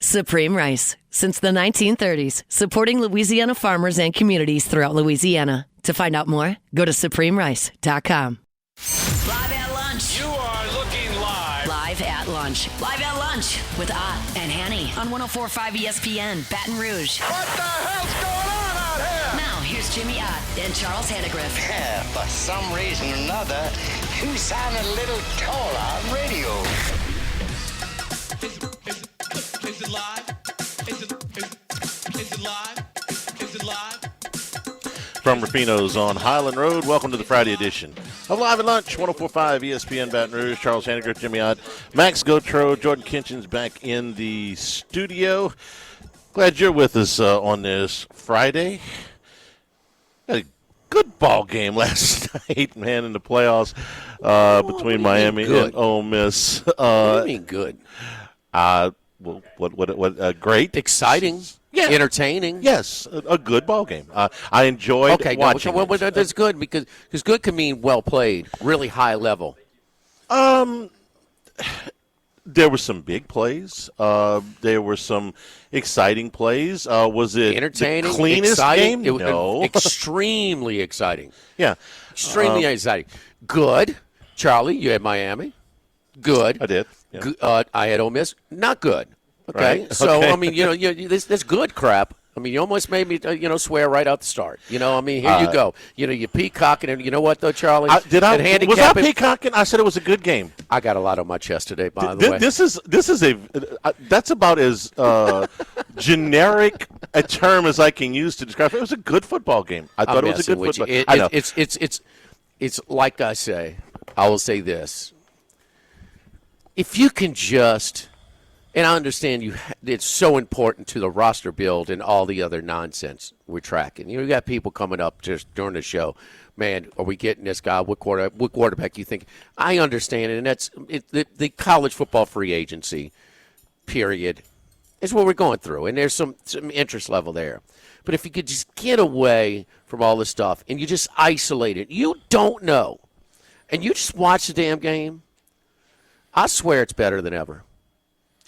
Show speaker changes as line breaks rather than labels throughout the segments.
Supreme Rice. Since the 1930s, supporting Louisiana farmers and communities throughout Louisiana. To find out more, go to supremerice.com.
Live at lunch.
You are looking live.
Live at lunch. Live at lunch with Ott and Hanny on 104.5 ESPN, Baton Rouge.
What the hell's going on out here?
Now, here's Jimmy Ott and Charles Hannegriff.
Yeah, for some reason or another, you sound a little taller on radio.
Is it live? Is it live? Is it live?
From Rufino's on Highland Road, welcome to the Friday edition of Live at Lunch, 104.5 ESPN Baton Rouge. Charles Hannegriff, Jimmy Ott, Max Gotro, Jordan Kinchin's back in the studio. Glad you're with us on this Friday. Had a good ball game last night, man, in the playoffs between Miami and Ole Miss.
What do you mean good?
What great.
Exciting.
Yeah.
Entertaining.
Yes, a good ball game. I enjoyed watching it.
Well, that's good because good can mean well played, really high level.
There were some big plays. There were some exciting plays. Was it
entertaining,
the cleanest
exciting?
game? No.
Extremely exciting.
Yeah.
Extremely exciting. Good. Charlie, you had Miami. Good.
I did. Yeah.
Good. I had Ole Miss. Not good. Okay.
Right.
So,
okay.
I mean, this good crap. I mean, you almost made me, swear right out the start. I mean, here you go. You peacocking, and you know what, though, Charlie?
Was I peacocking? I said it was a good game.
I got a lot on my chest today, by the way.
This is that's about as generic a term as I can use to describe it. It was a good football game. I thought it was a good football game.
I know. It's like I say, I will say this. If you can just – and I understand it's so important to the roster build and all the other nonsense we're tracking. You got people coming up just during the show. Man, are we getting this guy? What quarterback do you think? I understand it, and that's the college football free agency period is what we're going through, and there's some interest level there. But if you could just get away from all this stuff and you just isolate it, you don't know, and you just watch the damn game, I swear it's better than ever.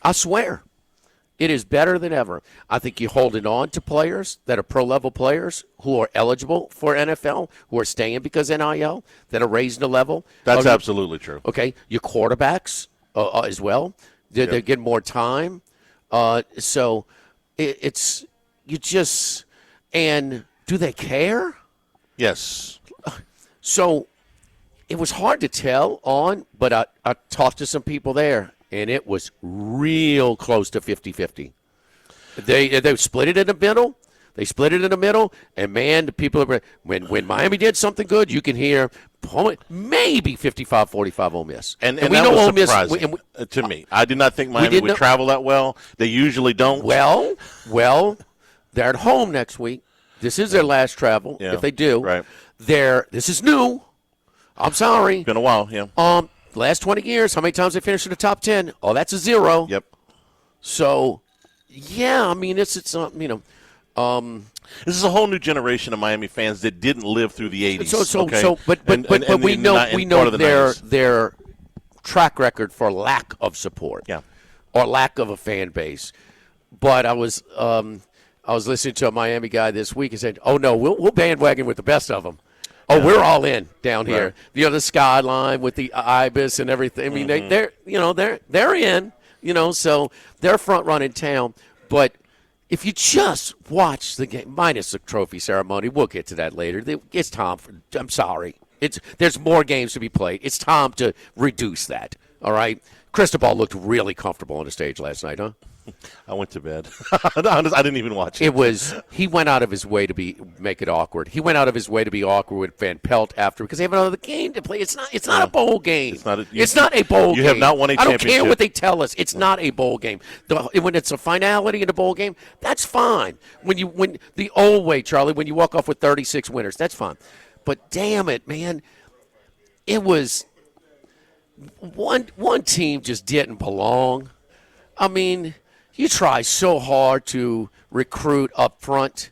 I swear. It is better than ever. I think you're holding on to players that are pro-level players who are eligible for NFL, who are staying because NIL, that are raising the level.
That's absolutely true.
Okay. Your quarterbacks as well. They're getting more time. So it's you just – and do they care?
Yes.
So it was hard to tell but I talked to some people there. And it was real close to 50-50. They split it in the middle. And, man, the people when Miami did something good, you can hear maybe 55-45 Ole Miss.
And
we
that
know
was
Ole Miss
surprising to me. I did not think Miami would travel that well. They usually don't.
Well, they're at home next week. This is their last travel, if they do.
Right.
This is new. I'm sorry.
It's been a while, yeah.
Last 20 years, how many times they finished in the top 10? Oh, that's a 0.
Yep.
So, yeah, I mean, it's this
is a whole new generation of Miami fans that didn't live through the 80s.
But we know their track record for lack of support.
Yeah.
Or lack of a fan base. But I was listening to a Miami guy this week and said, "Oh no, we'll bandwagon with the best of them." Oh, yeah. We're all in down here.
Right.
The skyline with the ibis and everything. I mean, they're in. So they're front running town. But if you just watch the game, minus the trophy ceremony, we'll get to that later. It's time I'm sorry. There's more games to be played. It's time to reduce that. All right. Cristobal looked really comfortable on the stage last night, huh?
I went to bed. I didn't even watch it.
He went out of his way to make it awkward. He went out of his way to be awkward with Van Pelt after because they have another game to play. It's not a bowl game. It's not a bowl game.
You have not won a championship.
I don't care what they tell us. It's not a bowl game. When it's a finality in a bowl game, that's fine. When the old way, Charlie, when you walk off with 36 winners, that's fine. But damn it, man, it was one team just didn't belong. I mean, you try so hard to recruit up front,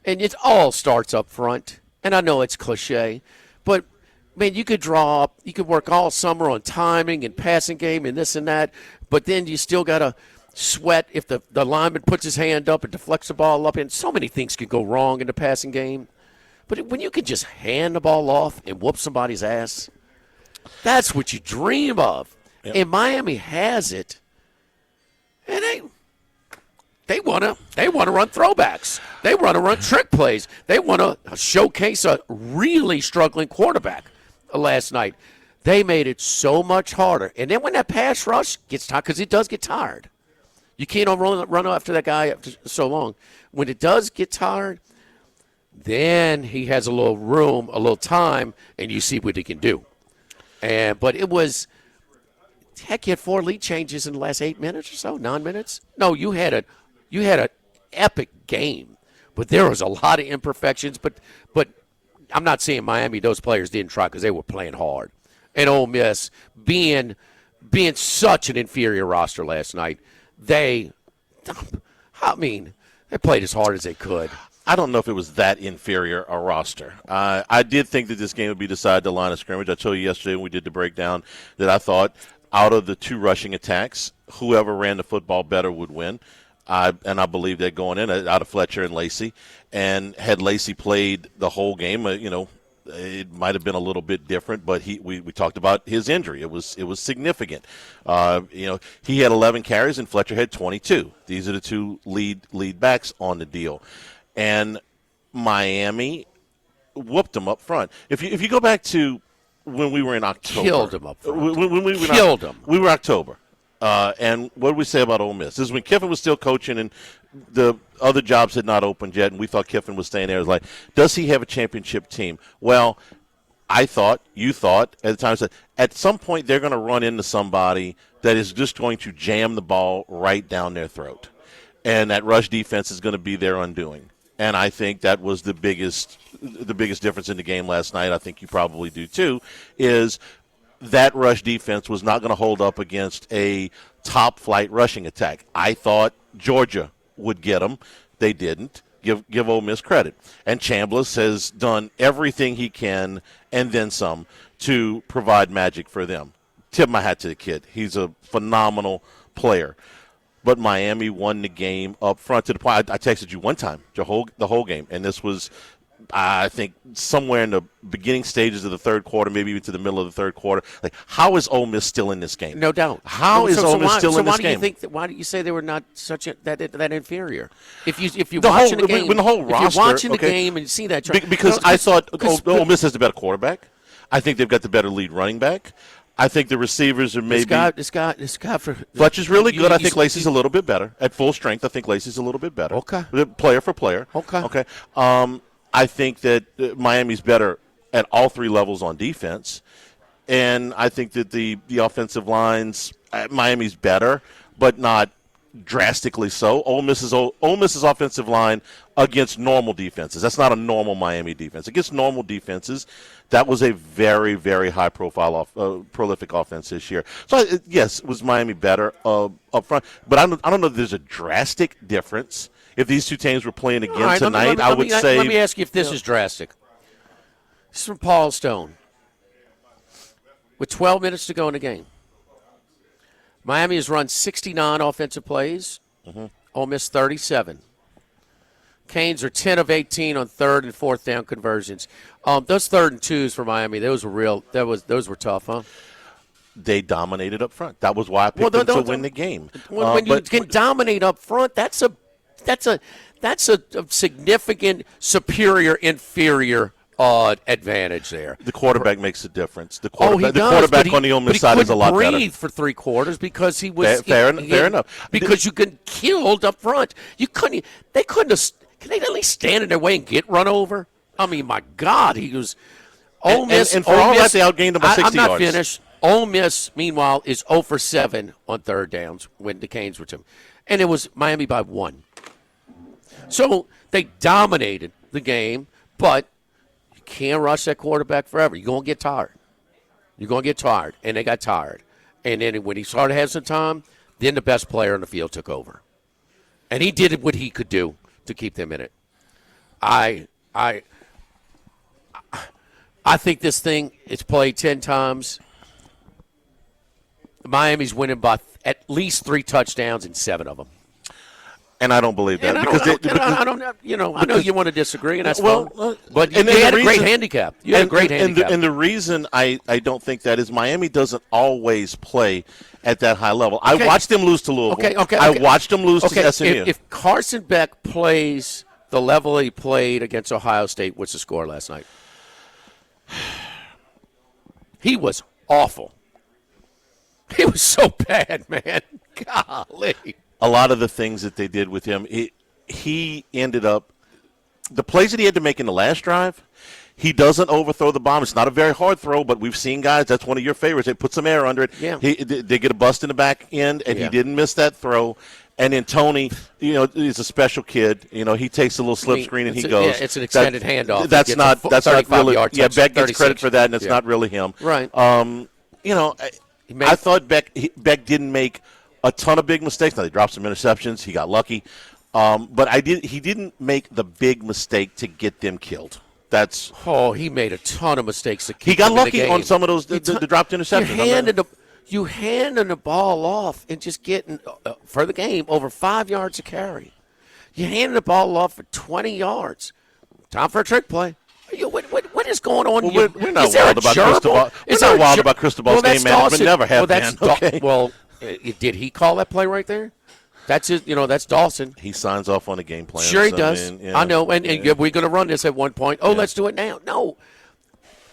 and it all starts up front. And I know it's cliche, but, man, you could work all summer on timing and passing game and this and that, but then you still got to sweat if the lineman puts his hand up and deflects the ball up. And so many things can go wrong in the passing game. But when you can just hand the ball off and whoop somebody's ass, that's what you dream of. Yep. And Miami has it. And they want to run throwbacks. They want to run trick plays. They want to showcase a really struggling quarterback last night. They made it so much harder. And then when that pass rush gets tired, because it does get tired. You can't run after that guy after so long. When it does get tired, then he has a little room, a little time, and you see what he can do. But it was, heck, you had 4 lead changes in the last 8 minutes or so, 9 minutes. No, you had an epic game, but there was a lot of imperfections. But I'm not saying Miami; those players didn't try because they were playing hard. And Ole Miss being such an inferior roster last night, they played as hard as they could.
I don't know if it was that inferior a roster. I did think that this game would be decided the line of scrimmage. I told you yesterday when we did the breakdown that I thought out of the 2 rushing attacks, whoever ran the football better would win. And I believe that going in out of Fletcher and Lacey. And had Lacey played the whole game, it might have been a little bit different. But we talked about his injury. It was significant. He had 11 carries and Fletcher had 22. These are the 2 lead backs on the deal. And Miami whooped them up front. If you go back to when we were in October.
Killed them up front.
Killed them. We were October. And what did we say about Ole Miss? This is when Kiffin was still coaching and the other jobs had not opened yet, and we thought Kiffin was staying there. It was like, does he have a championship team? Well, you thought at the time, said at some point they're going to run into somebody that is just going to jam the ball right down their throat. And that rush defense is going to be their undoing. And I think that was the biggest difference in the game last night. I think you probably do too, is that rush defense was not going to hold up against a top-flight rushing attack. I thought Georgia would get them. They didn't. Give Ole Miss credit. And Chambliss has done everything he can and then some to provide magic for them. Tip my hat to the kid. He's a phenomenal player. But Miami won the game up front to the point. I texted you one time the whole game, and this was, I think, somewhere in the beginning stages of the third quarter, maybe even to the middle of the third quarter. Like, how is Ole Miss still in this game?
No doubt.
How is Ole Miss still in this game?
Why do you say they were not that inferior? If you're
the
watching
whole,
the game,
when the whole roster,
if you're watching the game and you see that,
because I thought Ole Miss has the better quarterback. I think they've got the better lead running back. I think the receivers are maybe.
This guy for
Fletcher's really good. I think Lacey's a little bit better at full strength. I think Lacey's a little bit better.
Okay.
Player for player.
Okay.
I think that Miami's better at all 3 levels on defense, and I think that the offensive lines, Miami's better, but not drastically so. Ole Miss's offensive line against normal defenses. That's not a normal Miami defense. Against normal defenses, that was a very, very high-profile, prolific offense this year. So, yes, was Miami better up front? But I don't know if there's a drastic difference. If these 2 teams were playing again tonight, I would say.
Let me ask you if this is drastic. This is from Paul Stone. With 12 minutes to go in the game, Miami has run 69 offensive plays. Ole Miss 37. Canes are 10 of 18 on 3rd and 4th down conversions. Those 3rd and 2s for Miami, those were real. Those were tough, huh?
They dominated up front. That was why I picked them to win the game.
When you can dominate up front, that's a significant superior inferior advantage there.
The quarterback makes a difference. The
quarterback
on the Ole Miss side is a lot better.
He couldn't breathe for 3 quarters because he was
fair enough.
Because you get killed up front. They couldn't have. Can they at least stand in their way and get run over? I mean, my God, he was. Ole Miss,
and for all that, they outgained him by 60 yards.
I'm not finished. Ole Miss, meanwhile, is 0 for 7 on 3rd downs when the Canes were to him. And it was Miami by 1. So they dominated the game, but you can't rush that quarterback forever. You're going to get tired. And they got tired. And then when he started having some time, then the best player on the field took over. And he did what he could do to keep them in it. I think this thing is played 10 times. Miami's winning by at least 3 touchdowns and 7 of them.
And I don't believe that.
And I don't, I know you want to disagree, and that's
well,
fine. But you
and
had
the
a great
reason-
handicap. You had a great handicap.
And the reason I don't think that is Miami doesn't always play at that high level.
Okay.
I watched them lose to Louisville. I watched them lose to SMU.
If Carson Beck plays the level he played against Ohio State, what's the score last night? He was awful. He was so bad, man. Golly.
A lot of the things that they did with him, he ended up – the plays that he had to make in the last drive, he doesn't overthrow the bomb. It's not a very hard throw, but we've seen guys – that's one of your favorites. They put some air under it.
Yeah.
They get a bust in the back end, and he didn't miss that throw. And then Tony, he's a special kid. He takes a little slip screen and he goes.
Yeah, it's an extended handoff.
That's not really – yeah, Beck gets credit for that, and it's not really him.
Right.
I thought Beck didn't make – a ton of big mistakes. Now, they dropped some interceptions. He got lucky. But he didn't make the big mistake to get them killed.
He made a ton of mistakes to keep
He got
them in
lucky
the game.
on some of those the dropped interceptions.
You handing the ball off and just getting, for the game, over 5 yards a carry. You handing the ball off for 20 yards. Time for a trick play. What is going on?
Well, we're not wild about Cristobal. We're not wild about Cristobal's game management. Never have been. Okay.
Did he call that play right there? That's his, that's Dawson.
He signs off on the game plan.
Sure he does. I know, and we're going to run this at one point. Let's do it now. No.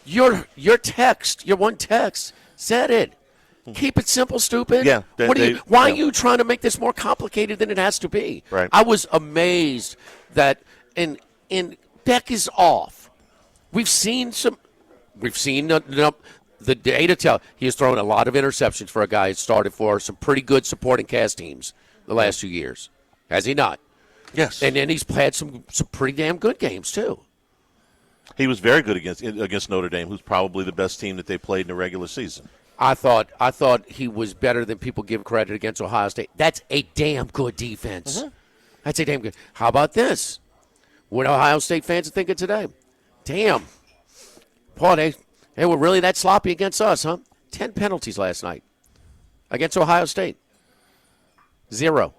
Your one text said it. Keep it simple, stupid.
Yeah.
Why are you trying to make this more complicated than it has to be?
Right.
I was amazed that and Beck is off. We've seen the data tell he has thrown a lot of interceptions for a guy who started for some pretty good supporting cast teams the last 2 years. Has he not?
Yes.
And then he's had some pretty damn good games, too.
He was very good against Notre Dame, who's probably the best team that they played in the regular season.
I thought he was better than people give credit against Ohio State. That's a damn good defense. Mm-hmm. That's a damn good. How about this? What Ohio State fans are thinking today? Damn. Boy, they were really that sloppy against us, huh? 10 penalties last night against Ohio State. 0.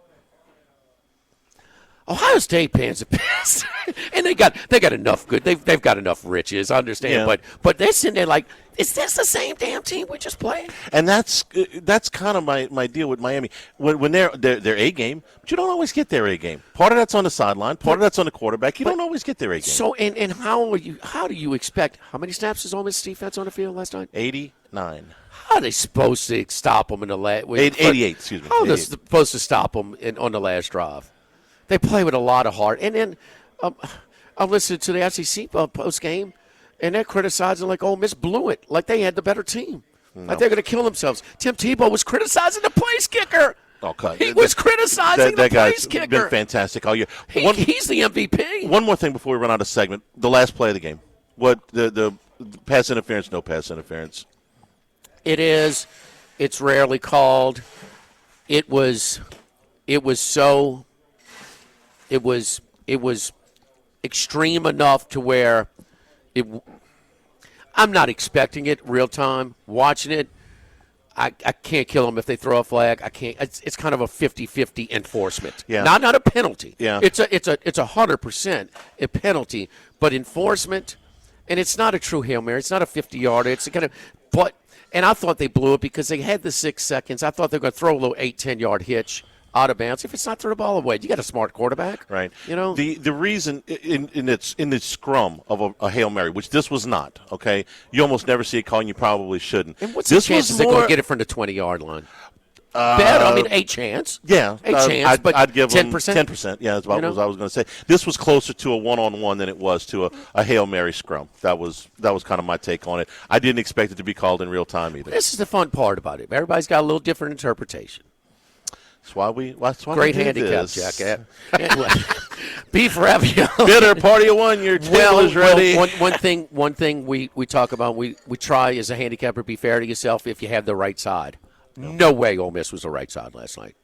Ohio State fans are pissed, and they got enough good. They've got enough riches, I understand.
Yeah.
But they're sitting there like, is this the same damn team we just played?
And that's kind of my deal with Miami. When they're A game, but you don't always get their A game. Part of that's on the sideline. Part of that's on the quarterback. You don't always get their A game.
So and how do you expect? How many snaps is Ole Miss defense on the field last night?
89.
How are they supposed to stop them in the last?
88. Excuse me.
How are they supposed to stop them on the last drive? They play with a lot of heart. And then I listened to the SEC post game, and they're criticizing like Ole Miss blew it, like they had the better team, like they're going to kill themselves. Tim Tebow was criticizing the place kicker.
Oh, cut.
He was criticizing the place kicker.
That guy's been fantastic all year.
He's the MVP.
One more thing before we run out of segment. The last play of the game. What the pass interference? No pass interference.
It is. It's rarely called. It was extreme enough to where I'm not expecting it real time. Watching it, I can't kill them if they throw a flag. I can't. It's kind of a 50-50 enforcement.
Yeah.
Not a penalty.
Yeah.
It's 100% a penalty, but enforcement, and it's not a true Hail Mary. It's not a 50-yarder. It's kind of and I thought they blew it because they had the 6 seconds. I thought they were going to throw a little 8-10 yard hitch out of bounds. If it's not throw the ball away, you got a smart quarterback,
right? The reason in the scrum of a Hail Mary, which this was not, okay, you almost never see it called, and you probably shouldn't.
And what's the chances they're going to get it from the 20-yard line? Better. I mean, a chance.
Yeah,
chance. But
I'd give
10%.
them 10%. Yeah, that's what I was going to say. This was closer to a one-on-one than it was to a Hail Mary scrum. That was kind of my take on it. I didn't expect it to be called in real time either.
This is the fun part about it. Everybody's got a little different interpretation.
That's why
great
we
handicap,
this.
Jack. Anyway, beef ravioli.
Bitter party of one. Your table is ready.
One thing we talk about. We try as a handicapper be fair to yourself if you have the right side. No way Ole Miss was the right side last night.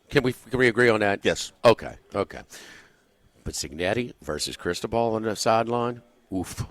Can we agree on that?
Yes.
Okay. But Cignetti versus Cristobal on the sideline. Oof.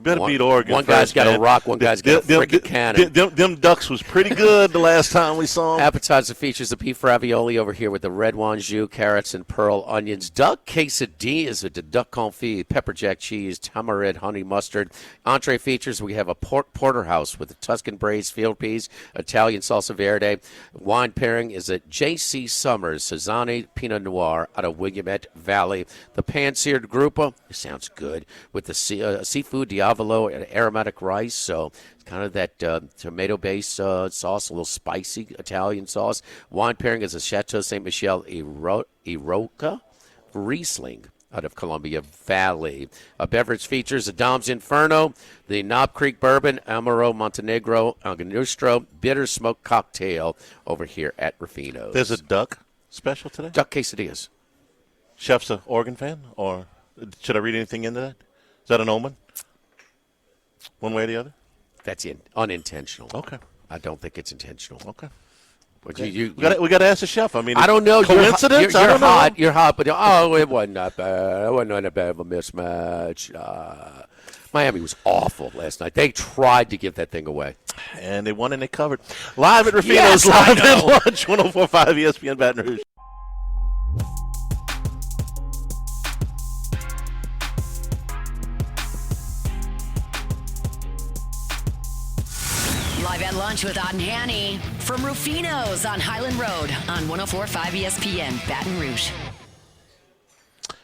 Better beat Oregon.
One guy's got a rock, one guy's got a freaking cannon.
Them Ducks was pretty good the last time we saw them.
Appetizer features the beef ravioli over here with the red wine jus, carrots, and pearl onions. Duck quesadillas with the duck confit, pepper jack cheese, tamarind, honey mustard. Entree features, we have a pork porterhouse with the Tuscan braised field peas, Italian salsa verde. Wine pairing is a J.C. Summers Sazzone Pinot Noir out of Willamette Valley. The pan-seared grouper, it sounds good, with the seafood diavolo and aromatic rice. So it's kind of that tomato-based sauce, a little spicy Italian sauce. Wine pairing is a Chateau Ste. Michelle Iroca Riesling out of Columbia Valley. A beverage features a Dom's Inferno, the Knob Creek Bourbon, Amaro Montenegro, Angostura Bitter Smoke Cocktail over here at Rufino's.
There's a duck special today?
Duck quesadillas.
Chef's an Oregon fan, or should I read anything into that? Is that an omen? One way or the other?
That's unintentional.
Okay.
I don't think it's intentional.
Okay.
But
we got to ask the chef. I mean,
I don't know.
Coincidence?
You're
I don't
hot.
know.
You're hot, but it wasn't that bad. It wasn't that bad of a mismatch. Miami was awful last night. They tried to give that thing away.
And they won and they covered. Live at Rufino's,
Yes,
live at lunch, 104.5 ESPN Baton Rouge.
Live at lunch with Odd and Hanny from Rufino's on Highland Road on 104.5 ESPN Baton Rouge.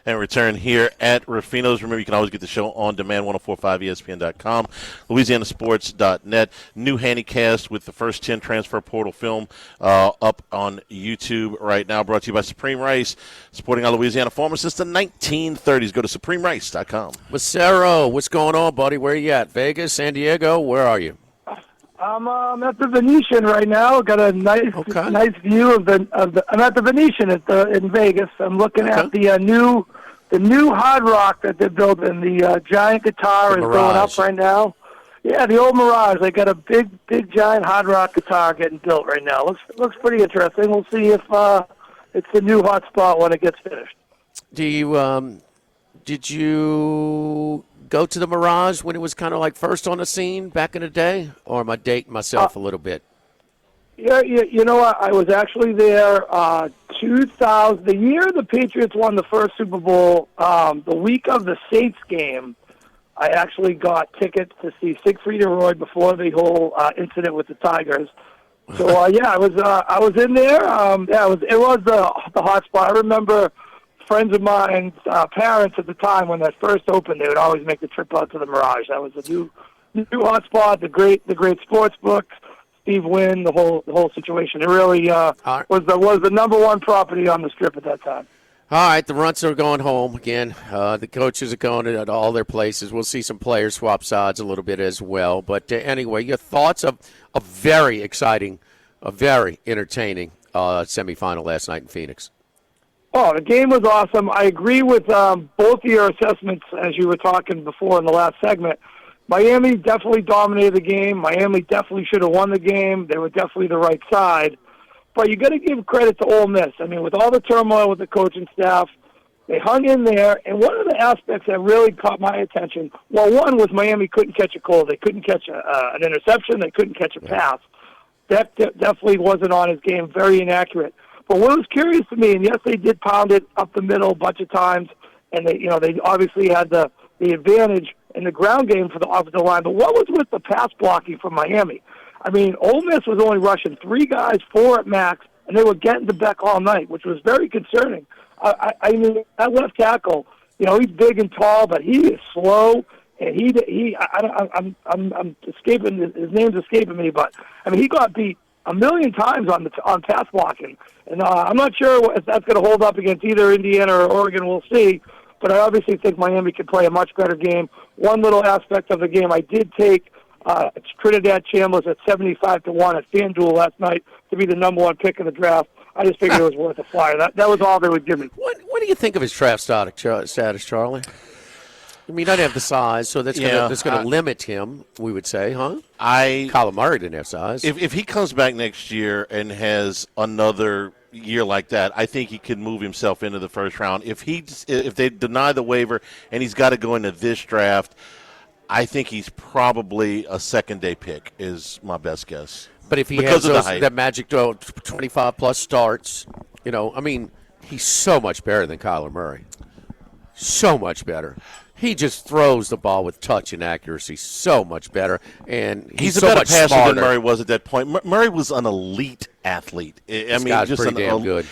And return here at Rufino's. Remember, you can always get the show on demand, 1045ESPN.com, LouisianaSports.net. New Handycast with the first 10 transfer portal film up on YouTube right now, brought to you by Supreme Rice, supporting our Louisiana farmers since the 1930s. Go to SupremeRice.com.
Macero, what's going on, buddy? Where are you at? Vegas, San Diego? Where are you?
I'm at the Venetian right now. Got a nice view of the. I'm at the Venetian in Vegas. I'm looking at the new Hard Rock that they're building. The giant guitar is going up right now. Yeah, the old Mirage. They got a big giant Hard Rock guitar getting built right now. Looks pretty interesting. We'll see if it's the new hot spot when it gets finished.
Did you go to the Mirage when it was kind of like first on the scene back in the day, or am I dating myself a little bit?
Yeah, you know what? I was actually there 2000, the year the Patriots won the first Super Bowl, the week of the Saints game. I actually got tickets to see Siegfried and Roy before the whole incident with the Tigers. So I was in there. It was the hot spot. I remember friends of mine's parents at the time, when that first opened, they would always make the trip out to the Mirage. That was a new hot spot. The great sports book, Steve Wynn, the whole situation. It really was the number one property on the Strip at that time.
All right, the Runts are going home again. The coaches are going to all their places. We'll see some players swap sides a little bit as well. But anyway, your thoughts of a very exciting, a very entertaining semifinal last night in Phoenix?
Oh, the game was awesome. I agree with both of your assessments as you were talking before in the last segment. Miami definitely dominated the game. Miami definitely should have won the game. They were definitely the right side. But you got to give credit to Ole Miss. I mean, with all the turmoil with the coaching staff, they hung in there. And one of the aspects that really caught my attention, well, one was Miami couldn't catch a cold. They couldn't catch an interception. They couldn't catch a pass. That definitely wasn't on his game. Very inaccurate. But what was curious to me, and yes, they did pound it up the middle a bunch of times, and they obviously had the advantage in the ground game for the offensive line. But what was with the pass blocking from Miami? I mean, Ole Miss was only rushing 3 guys, 4 at max, and they were getting to Beck all night, which was very concerning. I mean, that left tackle, he's big and tall, but he is slow, and I'm escaping, his name's escaping me, but I mean, he got beat a million times on pass blocking, and I'm not sure if that's going to hold up against either Indiana or Oregon. We'll see, but I obviously think Miami can play a much better game. One little aspect of the game, I did take Trinidad Chambliss at 75-1 at FanDuel last night to be the number 1 pick in the draft. I just figured it was worth a flyer. That was all they would give me.
What do you think of his draft status, Charlie? I mean, he doesn't have the size, so that's going to limit him, we would say, huh? Kyler Murray didn't have size.
If he comes back next year and has another year like that, I think he could move himself into the first round. If they deny the waiver and he's got to go into this draft, I think he's probably a second-day pick is my best guess.
But if he
Because
has
of the
those,
height.
that magic 25-plus starts, he's so much better than Kyler Murray. So much better. He just throws the ball with touch and accuracy so much better, and he's
a
so
better
much
passer
smarter.
than Murray was at that point. Murray was an elite athlete.
This guy's
just
pretty damn good.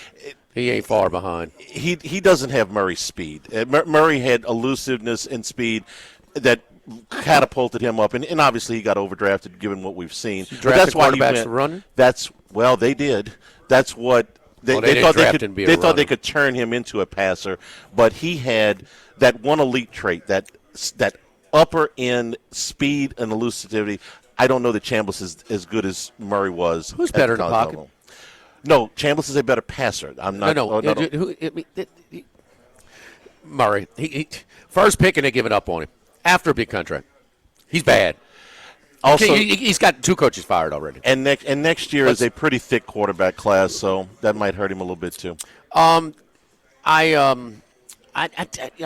He ain't far behind.
He doesn't have Murray's speed. Murray had elusiveness and speed that catapulted him up, and obviously he got overdrafted given what we've seen. But that's why he went.
Running?
They did. That's what they thought they thought they could turn him into a passer, but he had that one elite trait, that upper end speed and elusivity. I don't know that Chambliss is as good as Murray was.
Who's better in the pocket?
Level. No, Chambliss is a better passer. I'm not.
No. Murray. He first pick and they giving up on him after a big contract. He's bad. Also, he's got 2 coaches fired already.
And next year is a pretty thick quarterback class, so that might hurt him a little bit too.
I'm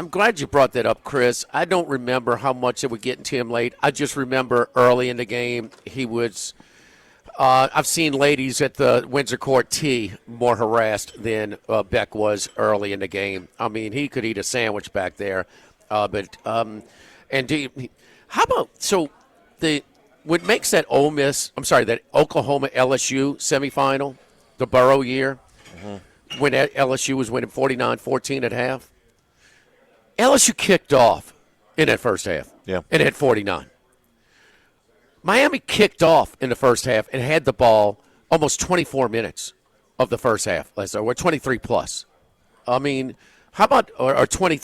glad you brought that up, Chris. I don't remember how much it would get into him late. I just remember early in the game he was. I've seen ladies at the Windsor Court tee more harassed than Beck was early in the game. I mean, he could eat a sandwich back there. How about what makes that that Oklahoma LSU semifinal, the Burrow year, when LSU was winning 49-14 at half? LSU kicked off in that first half and had 49. Miami kicked off in the first half and had the ball almost 24 minutes of the first half. Or 23 plus. I mean, how about or 20?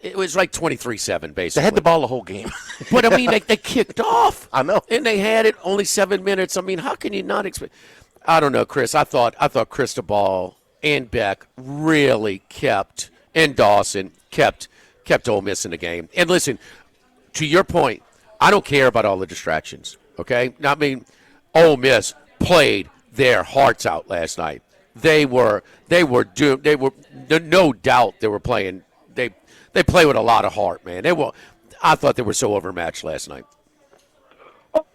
It was like 23-7 basically.
They had the ball the whole game.
But I mean, they kicked off.
I know,
and they had it only 7 minutes. I mean, how can you not expect? I don't know, Chris. I thought Cristobal and Beck really kept, and Dawson kept Ole Miss in the game. And listen, to your point, I don't care about all the distractions. Okay, I mean, Ole Miss played their hearts out last night. They were doomed. They were no doubt they were playing. They play with a lot of heart, man. I thought they were so overmatched last night.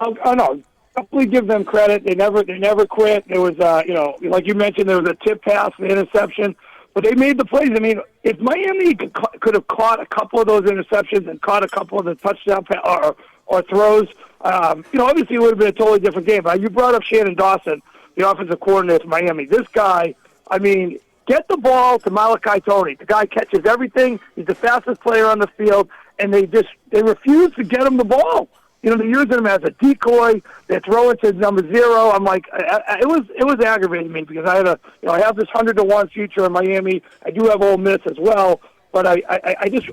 Oh no, definitely give them credit. They never quit. There was, like you mentioned, there was a tip pass, an interception, but they made the plays. I mean, if Miami could have caught a couple of those interceptions and caught a couple of the touchdown or throws, obviously it would have been a totally different game. But you brought up Shannon Dawson, the offensive coordinator for Miami. This guy, I mean, get the ball to Malachi Tony. The guy catches everything. He's the fastest player on the field, and they refuse to get him the ball. They're using him as a decoy. They're throwing to number 0. I'm like, it was aggravating me because I have this 100-1 future in Miami. I do have Ole Miss as well, but I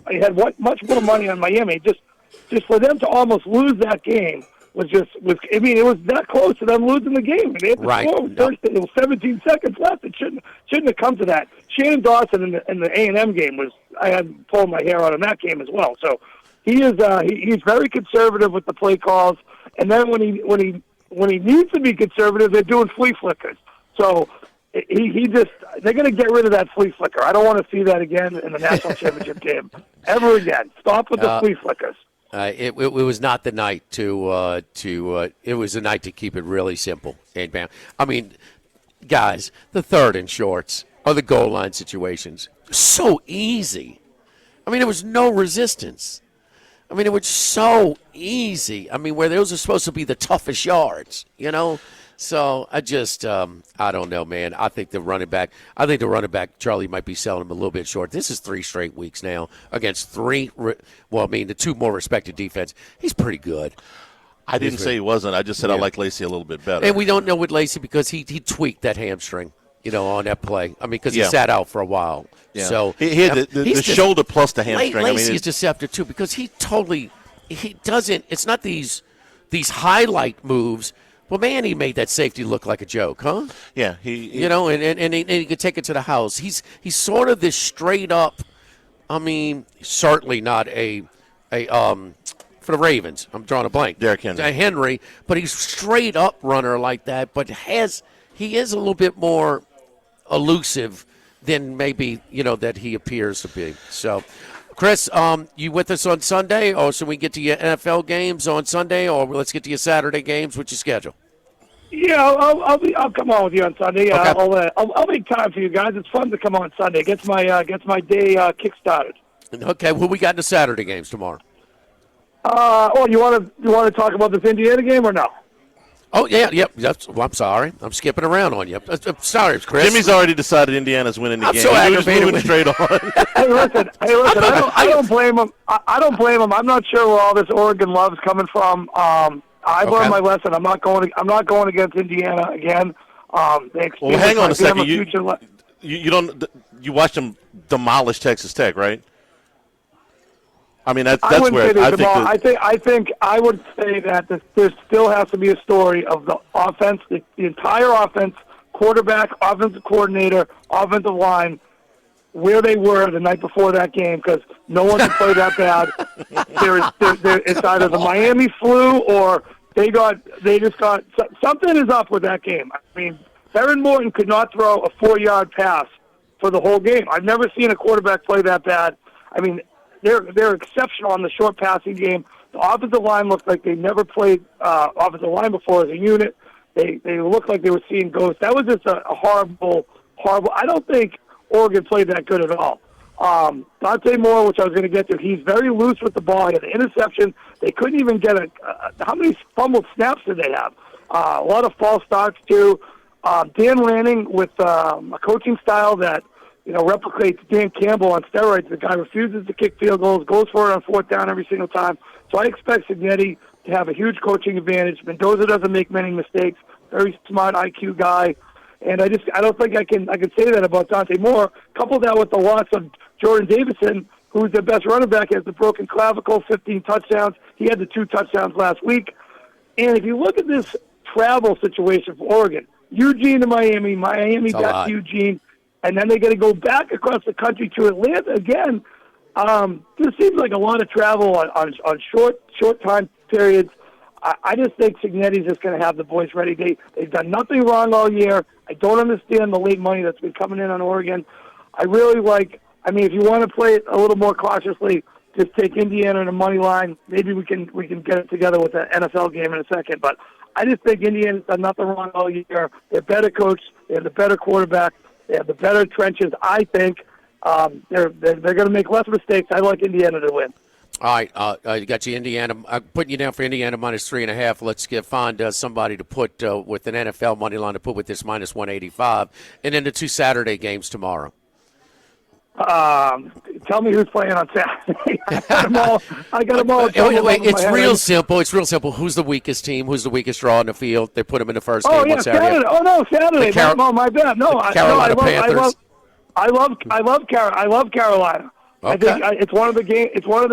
had much more money on Miami. Just for them to almost lose that game it was that close to them losing the game. They had to score first. It was 17 seconds left. It shouldn't have come to that. Shannon Dawson in the A&M game I had pulled my hair out in that game as well. So he is he's very conservative with the play calls, and then when he needs to be conservative, they're doing flea flickers. So they're going to get rid of that flea flicker. I don't want to see that again in the national championship game ever again. Stop with the flea flickers.
It was not the night it was the night to keep it really simple. I mean, guys, the third and shorts or the goal line situations, so easy. I mean, there was no resistance. I mean, it was so easy. I mean, where those are supposed to be the toughest yards, So I just, I don't know, man. I think the running back, Charlie, might be selling him a little bit short. This is 3 straight weeks now against the 2 more respected defense. He's pretty good.
I didn't say he wasn't. I just said I like Lacey a little bit better.
And we don't know with Lacey because he tweaked that hamstring, on that play. I mean, because he sat out for a while.
Yeah.
So
he had the shoulder plus the hamstring.
Lacey is deceptive too because he doesn't. It's not these highlight moves. Well, man, he made that safety look like a joke, huh?
Yeah,
and he could take it to the house. He's sort of this straight up. I mean, certainly not a for the Ravens. I'm drawing a blank.
Derrick Henry.
Henry, but he's straight up runner like that. But he is a little bit more elusive than maybe that he appears to be. So, Chris, you with us on Sunday, or should we get to your NFL games on Sunday, or let's get to your Saturday games? What's your schedule?
Yeah, I'll come on with you on Sunday. Yeah,
Okay.
I'll make time for you guys. It's fun to come on Sunday. It gets my day kick-started.
Okay, what we got in the Saturday games tomorrow?
You want to talk about this Indiana game or no?
Oh, yeah, yep. I'm sorry. I'm skipping around on you. I'm sorry, Chris.
Jimmy's already decided Indiana's winning the
I'm
game.
so
He was
aggravated
moving
with-
straight on.
Hey, listen. I don't blame him. I don't blame him. I'm not sure where all this Oregon love's coming from. I've learned my lesson. I'm not going against Indiana again.
Well, hang on a second. You watched them demolish Texas Tech, right? I mean, that's where
I think I would say that there still has to be a story of the offense, the entire offense, quarterback, offensive coordinator, offensive line, where they were the night before that game, because no one can play that bad. It's either the Miami flu or they just got something is up with that game. I mean, Baron Morton could not throw a 4-yard pass for the whole game. I've never seen a quarterback play that bad. I mean, they're exceptional on the short passing game. The offensive line looked like they never played offensive line before as a unit. They looked like they were seeing ghosts. That was just a horrible. I don't think Oregon played that good at all. Dante Moore, which I was going to get to, he's very loose with the ball. He had an interception. They couldn't even get how many fumbled snaps did they have? A lot of false starts, too. Dan Lanning with a coaching style that replicates Dan Campbell on steroids. The guy refuses to kick field goals, goes for it on fourth down every single time. So I expect Signetti to have a huge coaching advantage. Mendoza doesn't make many mistakes. Very smart IQ guy. And I don't think I can say that about Dante Moore. Couple that with the loss of Jordan Davison, who's the best running back, has the broken clavicle, 15 touchdowns. He had the 2 touchdowns last week. And if you look at this travel situation for Oregon, Eugene to Miami back to Eugene, and then they got to go back across the country to Atlanta again. This seems like a lot of travel on short time periods. I just think Signetti's just going to have the boys ready. They've done nothing wrong all year. I don't understand the late money that's been coming in on Oregon. I really if you want to play it a little more cautiously, just take Indiana in the money line. Maybe we can get it together with the NFL game in a second. But I just think Indiana's done nothing wrong all year. They're better coached. They have the better quarterback. They have the better trenches. I think they're going to make less mistakes. I like Indiana to win.
All right, you got you Indiana. I'm putting you down for Indiana minus 3.5. Let's find somebody to put with an NFL money line to put with this minus 185, and then the 2 Saturday games tomorrow.
Tell me who's playing on Saturday. I got them all.
It's real simple. It's real simple. Who's the weakest team? Who's the weakest draw in the field? They put them in the first game on Saturday.
Saturday. Oh no, Saturday. My bad.
Carolina Panthers.
I love Carolina.
Okay.
I think it's one of the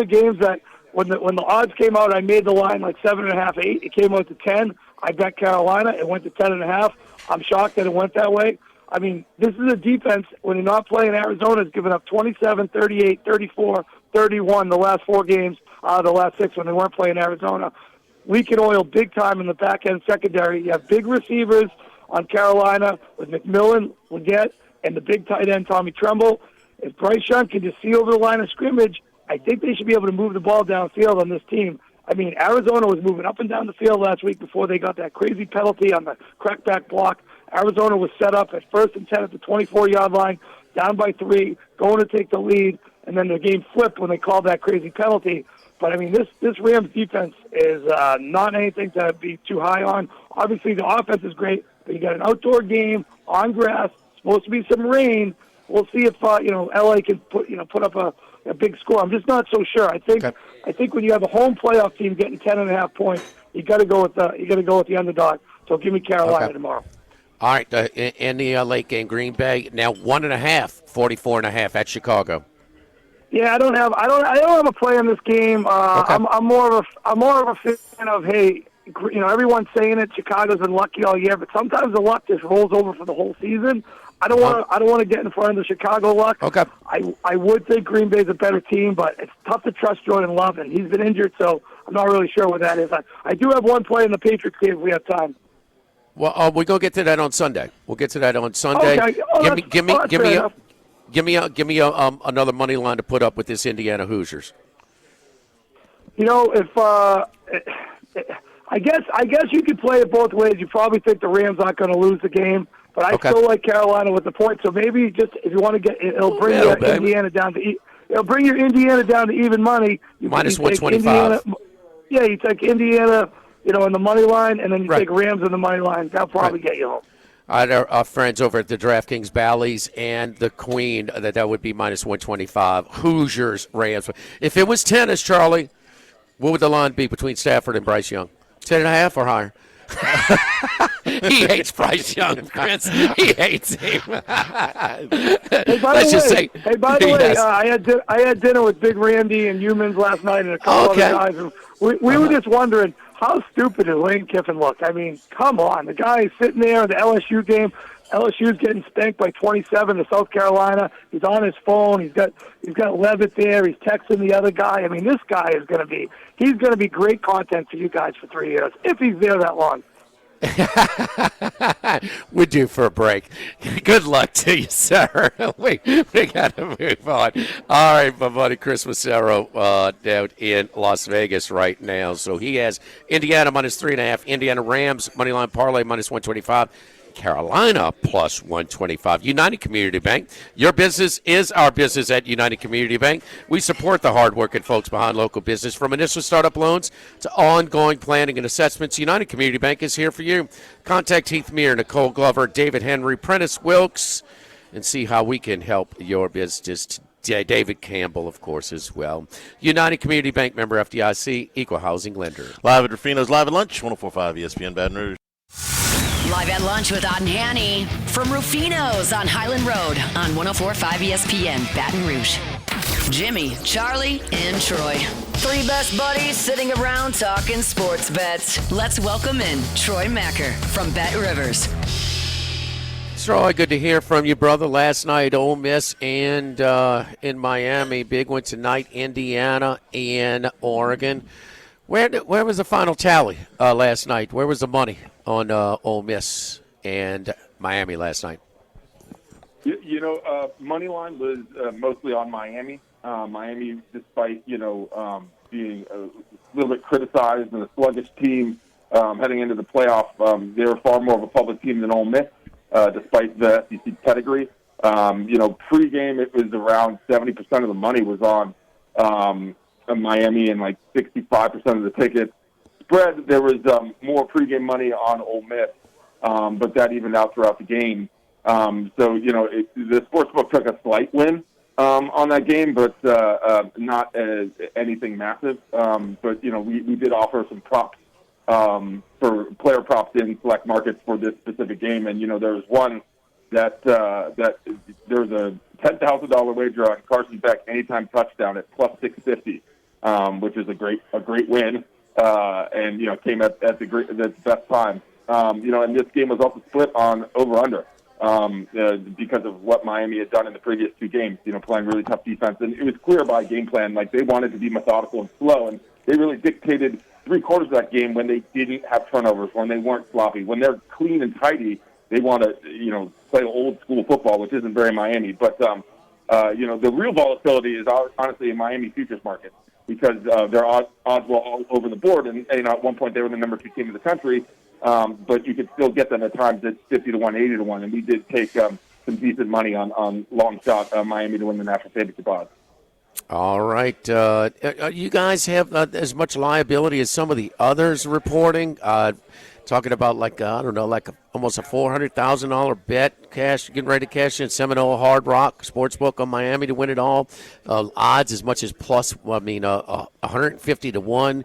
games that when the odds came out, I made the line like 7.5, 8. It came out to 10. I bet Carolina. It went to 10.5. I'm shocked that it went that way. I mean, this is a defense when you're not playing Arizona has given up 27, 38, 34, 31 the last 4 games out of the last 6 when they weren't playing Arizona. Leak and oil big time in the back end secondary. You have big receivers on Carolina with McMillan, Leggett, and the big tight end Tommy Tremble. If Bryce Young can just see over the line of scrimmage, I think they should be able to move the ball downfield on this team. I mean, Arizona was moving up and down the field last week before they got that crazy penalty on the crackback block. Arizona was set up at 1st and 10 at the 24-yard line, down by 3, going to take the lead, and then the game flipped when they called that crazy penalty. But, I mean, this Rams defense is not anything to be too high on. Obviously, the offense is great, but you got an outdoor game on grass, supposed to be some rain. We'll see if LA can put up a big score. I'm just not so sure. I think when you have a home playoff team getting 10.5 points, you got to go with the underdog. So give me Carolina tomorrow.
All right, in the late game, Green Bay now 1.5, 44.5 at Chicago.
Yeah, I don't have a play in this game. I'm more of a fan of everyone's saying it. Chicago's been lucky all year, but sometimes the luck just rolls over for the whole season. I don't want to get in front of the Chicago luck. Okay. I would think Green Bay's a better team, but it's tough to trust Jordan Love, and he's been injured, so I'm not really sure what that is. I do have one play in the Patriots game if we have time.
Well, we're going to get to that on Sunday. We'll get to that on Sunday.
Okay.
Give me another money line to put up with this Indiana Hoosiers.
You know, if I guess you could play it both ways. You probably think the Rams aren't going to lose the game, but I still like Carolina with the point. So maybe just if you want to get, it'll bring your Indiana down to it'll bring your Indiana down to even money.
Minus 125.
Yeah, you take Indiana, in the money line, and then you take Rams in the money line. That'll probably get you home.
Our friends over at the DraftKings Bally's and the Queen, that would be minus 125. Hoosiers, Rams. If it was tennis, Charlie, what would the line be between Stafford and Bryce Young? 10.5 or higher? He hates Bryce Young, Chris. He hates him.
By the way, I had dinner with Big Randy and Humans last night and a couple other guys. And we were just wondering, how stupid did Lane Kiffin look? I mean, come on. The guy is sitting there in the LSU game. LSU's getting spanked by 27 to South Carolina. He's on his phone. He's got Levitt there. He's texting the other guy. I mean, this guy is going to be great content for you guys for 3 years if he's there that long.
We're due for a break. Good luck to you, sir. we got to move on. All right, my buddy Chris Massaro down in Las Vegas right now. So he has Indiana minus 3.5, Indiana Rams moneyline parlay minus 125. Carolina plus 125. United Community Bank. Your business is our business at United Community Bank. We support the hardworking folks behind local business. From initial startup loans to ongoing planning and assessments, United Community Bank is here for you. Contact Heath Meir, Nicole Glover, David Henry, Prentice Wilkes, and see how we can help your business today. David Campbell, of course, as well. United Community Bank, member FDIC, equal housing lender.
Live at Rufino's Live at Lunch, 104.5 ESPN Baton Rouge.
Live at lunch with Odd and Hanny from Rufino's on Highland Road on 104.5 ESPN Baton Rouge. Jimmy, Charlie, and Troy. Three best buddies sitting around talking sports bets. Let's welcome in Troy Macker from Bet Rivers.
Troy, good to hear from you, brother. Last night, Ole Miss and in Miami. Big one tonight, Indiana and Oregon. Where was the final tally last night? Where was the money on Ole Miss and Miami last night?
Money line was mostly on Miami. Miami, despite being a little bit criticized and a sluggish team heading into the playoff, they were far more of a public team than Ole Miss, despite the SEC pedigree. Pre-game it was around 70% of the money was on Miami and like 65% of the tickets. Spread, there was more pregame money on Ole Miss, but that evened out throughout the game. The sportsbook took a slight win on that game, but not anything massive. We did offer some props for player props in select markets for this specific game, and there was one that there was a $10,000 wager on Carson Beck anytime touchdown at plus 650. Which is a great win, and came at the best time. And this game was also split on over/under because of what Miami had done in the previous two games. Playing really tough defense, and it was clear by game plan like they wanted to be methodical and slow, and they really dictated 3 quarters of that game when they didn't have turnovers, when they weren't sloppy, when they're clean and tidy. They want to play old school football, which isn't very Miami, but the real volatility is honestly in Miami futures market. Because their odds were all over the board, and at one point they were the number 2 team in the country, but you could still get them at times at 50 to 1, 80 to 1, and we did take some decent money on long shot Miami to win the national championship odds.
All right, you guys have as much liability as some of the others reporting. Talking about almost a $400,000 bet getting ready to cash in Seminole Hard Rock Sportsbook on Miami to win it all. Odds as much as plus 150 to 1.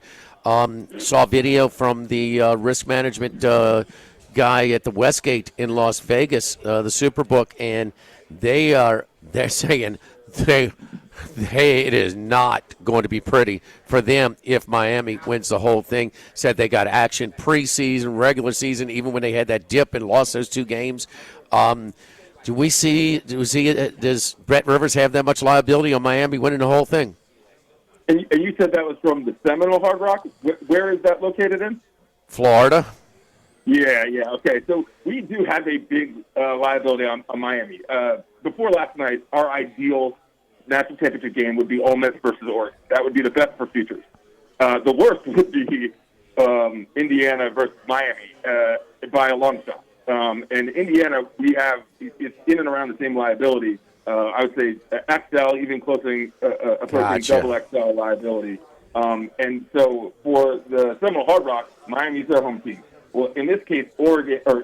Saw video from the risk management guy at the Westgate in Las Vegas, the Superbook, and they're saying it is not going to be pretty for them if Miami wins the whole thing. Said they got action preseason, regular season, even when they had that dip and lost those 2 games. Does Brett Rivers have that much liability on Miami winning the whole thing?
And you said that was from the Seminole Hard Rock? Where is that located in?
Florida.
Yeah. Okay, so we do have a big liability on Miami. before last night, our ideal national championship game would be Ole Miss versus Oregon. That would be the best for futures. The worst would be Indiana versus Miami by a long shot. And Indiana, it's in and around the same liability. I would say XL, even approaching double XL liability. And so for the Seminole Hard Rock, Miami's their home team. Well, in this case,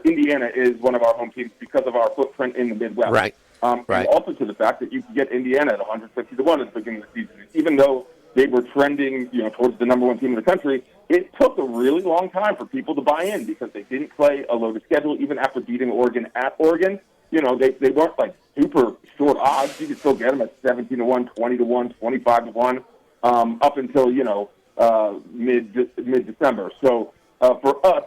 Indiana is one of our home teams because of our footprint in the Midwest.
Right.
And also to the fact that you can get Indiana at 150-1 at the beginning of the season. Even though they were trending, towards the number one team in the country, it took a really long time for people to buy in because they didn't play a loaded schedule. Even after beating Oregon at Oregon, they weren't like super short odds. You could still get them at 17-1, 20-1, 25-1, up until mid-December. So for us,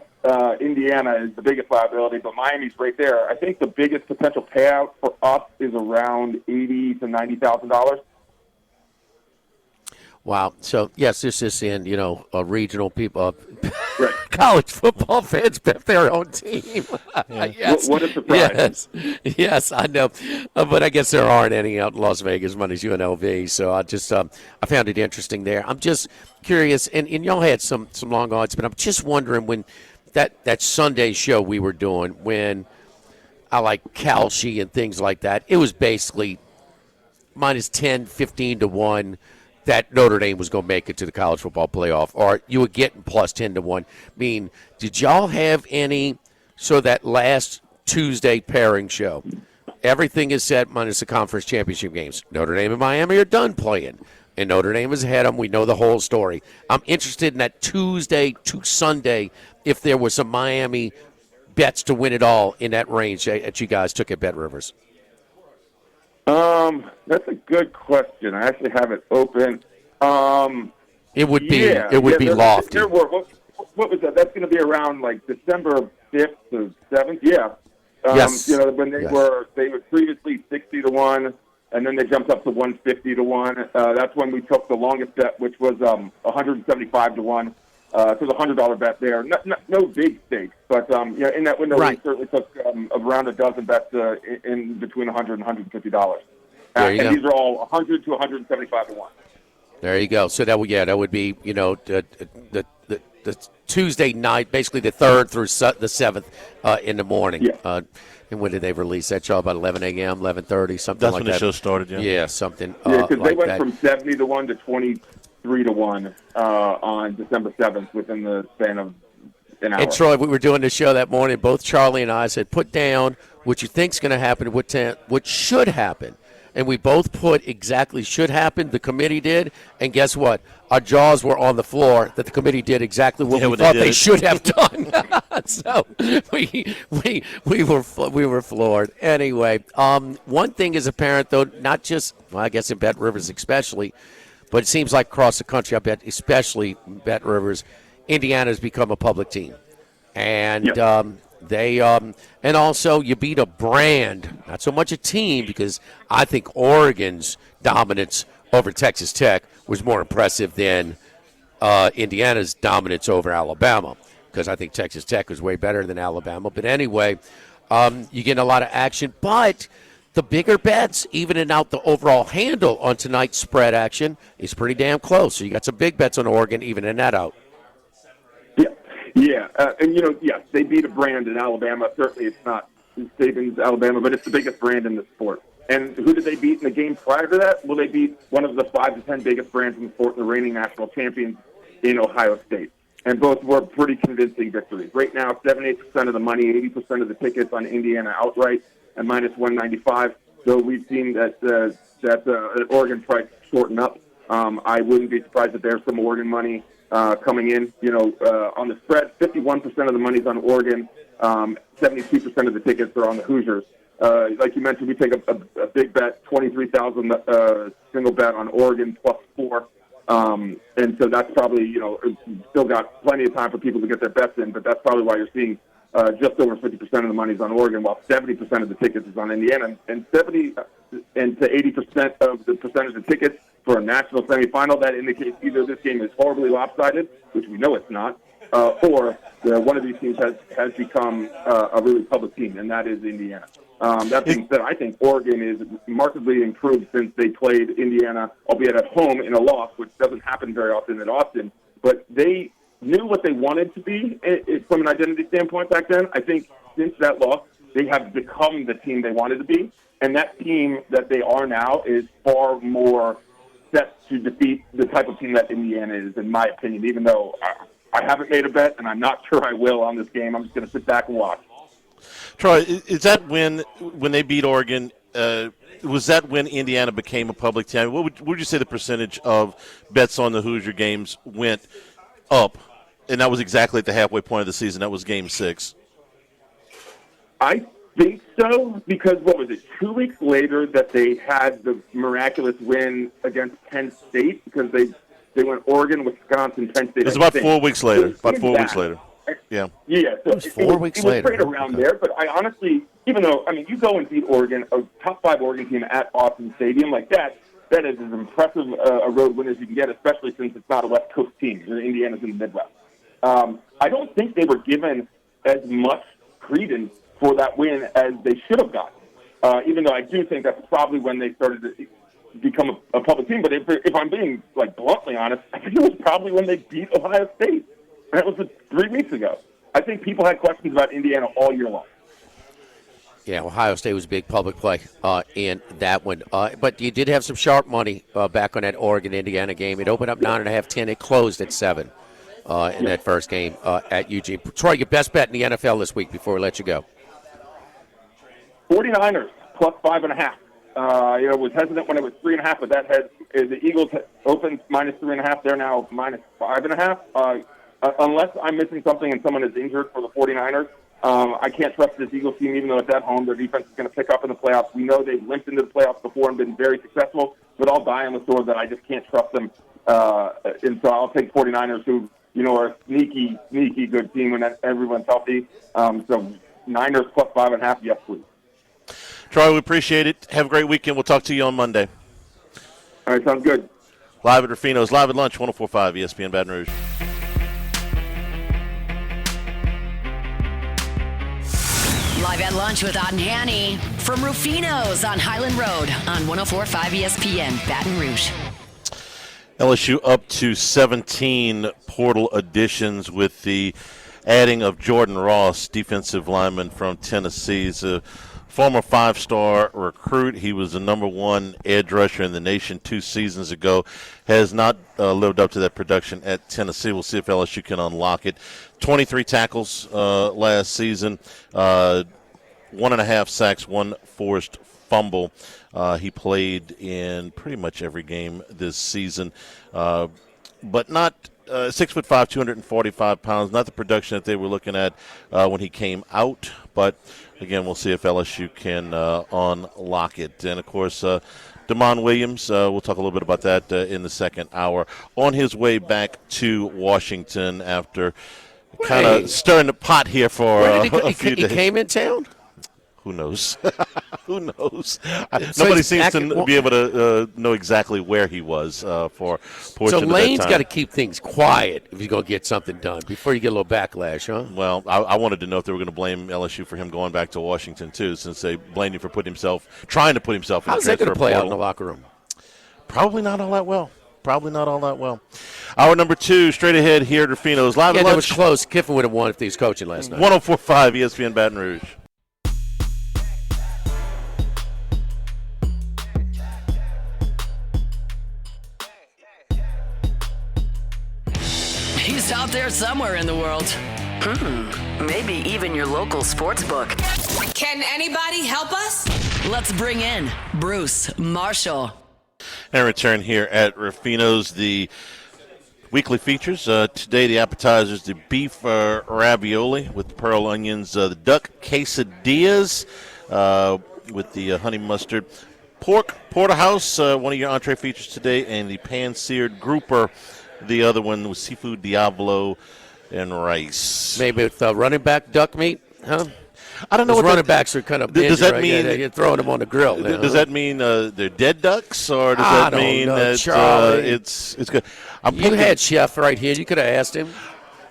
Indiana is the biggest liability, but Miami's right there. I think the biggest potential payout for us is around $80,000 to $90,000.
Wow. So, yes, this is in, regional people,
right.
College football fans bet their own team. Yes.
What a surprise.
Yes, I know. But I guess there aren't any out in Las Vegas, minus UNLV. So I just I found it interesting there. I'm just curious, and y'all had some long odds, but I'm just wondering when that Sunday show we were doing, when I like Kalshi and things like that, it was basically minus 10, 15-1. That Notre Dame was going to make it to the college football playoff, or you were getting plus 10-1. I mean, did y'all have any? So that last Tuesday pairing show, everything is set minus the conference championship games. Notre Dame and Miami are done playing, and Notre Dame has had them. We know the whole story. I'm interested in that Tuesday to Sunday, if there were some Miami bets to win it all in that range that you guys took at Bet Rivers.
That's a good question. I actually have it open.
It would be lofty.
What was that? That's going to be around like December 5th to 7th. Yeah.
Yes.
When they were previously 60-1, and then they jumped up to 150-1. That's when we took the longest bet, which was 175-1. So the $100 bet there. No big stakes, but in that window we certainly took around a dozen bets in between $100 and $150. And these are all 100 to 175-1.
There you go. So that would be the Tuesday night, basically the 3rd through the 7th in the morning.
Yeah.
And when did they release that show? About 11 a.m., 11:30, something
That's
like that.
when the show started.
Yeah, something.
Yeah, because they
like
went
that.
from 70-1 to 23-1 on December 7th within the span of an hour.
And Troy, we were doing the show that morning. Both Charlie and I said, put down what you think's going to happen, what should happen. And we both put exactly should happen. The committee did, and guess what? Our jaws were on the floor that the committee did exactly what we thought they should have done. So we were floored. Anyway, one thing is apparent though, not just I guess in Bet Rivers especially, but it seems like across the country, I bet especially Bet Rivers, Indiana's become a public team, and.
Yep.
And also you beat a brand, not so much a team, because I think Oregon's dominance over Texas Tech was more impressive than Indiana's dominance over Alabama, because I think Texas Tech was way better than Alabama. But anyway, you get a lot of action. But the bigger bets, even in out the overall handle on tonight's spread action, is pretty damn close. So you got some big bets on Oregon, even in that out.
Yeah, and yes, they beat a brand in Alabama. Certainly, it's not Saban's Alabama, but it's the biggest brand in the sport. And who did they beat in the game prior to that? Well, they beat one of the 5 to 10 biggest brands in the sport, the reigning national champions in Ohio State. And both were pretty convincing victories. Right now, 78% of the money, 80% of the tickets on Indiana outright, and minus 195. So we've seen that Oregon price shorten up. I wouldn't be surprised if there's some Oregon money coming in. On the spread, 51% of the money's on Oregon. 72% of the tickets are on the Hoosiers. Like you mentioned, we take a big bet, 23,000 single bet on Oregon +4. And so that's probably, still got plenty of time for people to get their bets in, but that's probably why you're seeing just over 50% of the money's on Oregon, while 70% of the tickets is on Indiana. And 70 and to 80% of the percentage of tickets for a national semifinal, that indicates either this game is horribly lopsided, which we know it's not, or one of these teams has become a really public team, and that is Indiana. That being said, I think Oregon is markedly improved since they played Indiana, albeit at home, in a loss, which doesn't happen very often in Austin. But they knew what they wanted to be from an identity standpoint back then. I think since that loss, they have become the team they wanted to be. And that team that they are now is far more set to defeat the type of team that Indiana is, in my opinion, even though I haven't made a bet, and I'm not sure I will on this game. I'm just going to sit back and watch.
Troy, is that when they beat Oregon, was that when Indiana became a public team? What would you say the percentage of bets on the Hoosier games went up? And that was exactly at the halfway point of the season. That was Game 6.
I think so, because what was it, 2 weeks later that they had the miraculous win against Penn State, because they went Oregon, Wisconsin, Penn State.
It was about 4 weeks later. About 4 weeks later. Yeah.
Yeah. So
it was 4 weeks later.
It was right around there, but I honestly, even though, I mean, you go and beat Oregon, a top 5 Oregon team at Austin Stadium like that is as impressive a road win as you can get, especially since it's not a West Coast team. Indiana's in the Midwest. I don't think they were given as much credence for that win as they should have gotten, even though I do think that's probably when they started to become a public team. But if I'm being bluntly honest, I think it was probably when they beat Ohio State. That was 3 weeks ago. I think people had questions about Indiana all year long.
Yeah, Ohio State was a big public play in that one. But you did have some sharp money back on that Oregon-Indiana game. It opened up 9.5, 10. It closed at 7 in that first game at Eugene. Troy, your best bet in the NFL this week before we let you go.
49ers plus 5.5. Was hesitant when it was 3.5, but the Eagles opened minus 3.5. They're now minus 5.5. Unless I'm missing something and someone is injured for the 49ers, I can't trust this Eagles team, even though it's at home. Their defense is going to pick up in the playoffs. We know they've limped into the playoffs before and been very successful, but I'll die on the sword that I just can't trust them. And so I'll take 49ers, who are a sneaky good team when everyone's healthy. So Niners plus 5.5, yes, please.
Troy, we appreciate it. Have a great weekend. We'll talk to you on Monday.
All right, sounds good.
Live at Rufino's, live at lunch, 104.5 ESPN Baton Rouge.
Live at lunch with Otten Hanny from Rufino's on Highland Road on 104.5 ESPN Baton Rouge.
LSU up to 17 portal additions with the adding of Jordan Ross, defensive lineman from Tennessee. He's a former 5-star recruit. He was the number 1 edge rusher in the nation 2 seasons ago. Has not lived up to that production at Tennessee. We'll see if LSU can unlock it. 23 tackles last season, 1.5 sacks, 1 forced fumble. He played in pretty much every game this season, but not 6'5", 245 pounds. Not the production that they were looking at when he came out, but again, we'll see if LSU can unlock it. And, of course, Damon Williams, we'll talk a little bit about that in the second hour, on his way back to Washington after kind of stirring the pot here for a few days.
He came in town?
Who knows? Who knows? Nobody seems to be able to know exactly where he was for a portion of that time.
So Lane's got to keep things quiet if he's going to get something done before you get a little backlash, huh?
Well, I wanted to know if they were going to blame LSU for him going back to Washington, too, since they blamed him for trying to put himself in the transfer portal.
How's that going to play out in the locker room?
Probably not all that well. Hour number 2, straight ahead here at Rufino's. Live at lunch.
That was close. Kiffin would have won if he was coaching last night.
104.5 ESPN Baton Rouge.
He's out there somewhere in the world. Maybe even your local sports book.
Can anybody help us?
Let's bring in Bruce Marshall.
And return here at Rufino's, the weekly features. Today, the appetizers, the beef ravioli with the pearl onions, the duck quesadillas with the honey mustard, pork porterhouse, one of your entree features today, and the pan-seared grouper, the other one with seafood Diablo and rice.
Maybe with running back duck meat, huh?
I don't know what
running backs are kind of.
Does that mean
you're throwing them on the grill?
Does that mean they're dead ducks, or does that mean that it's good?
You had Chef right here. You could have asked him.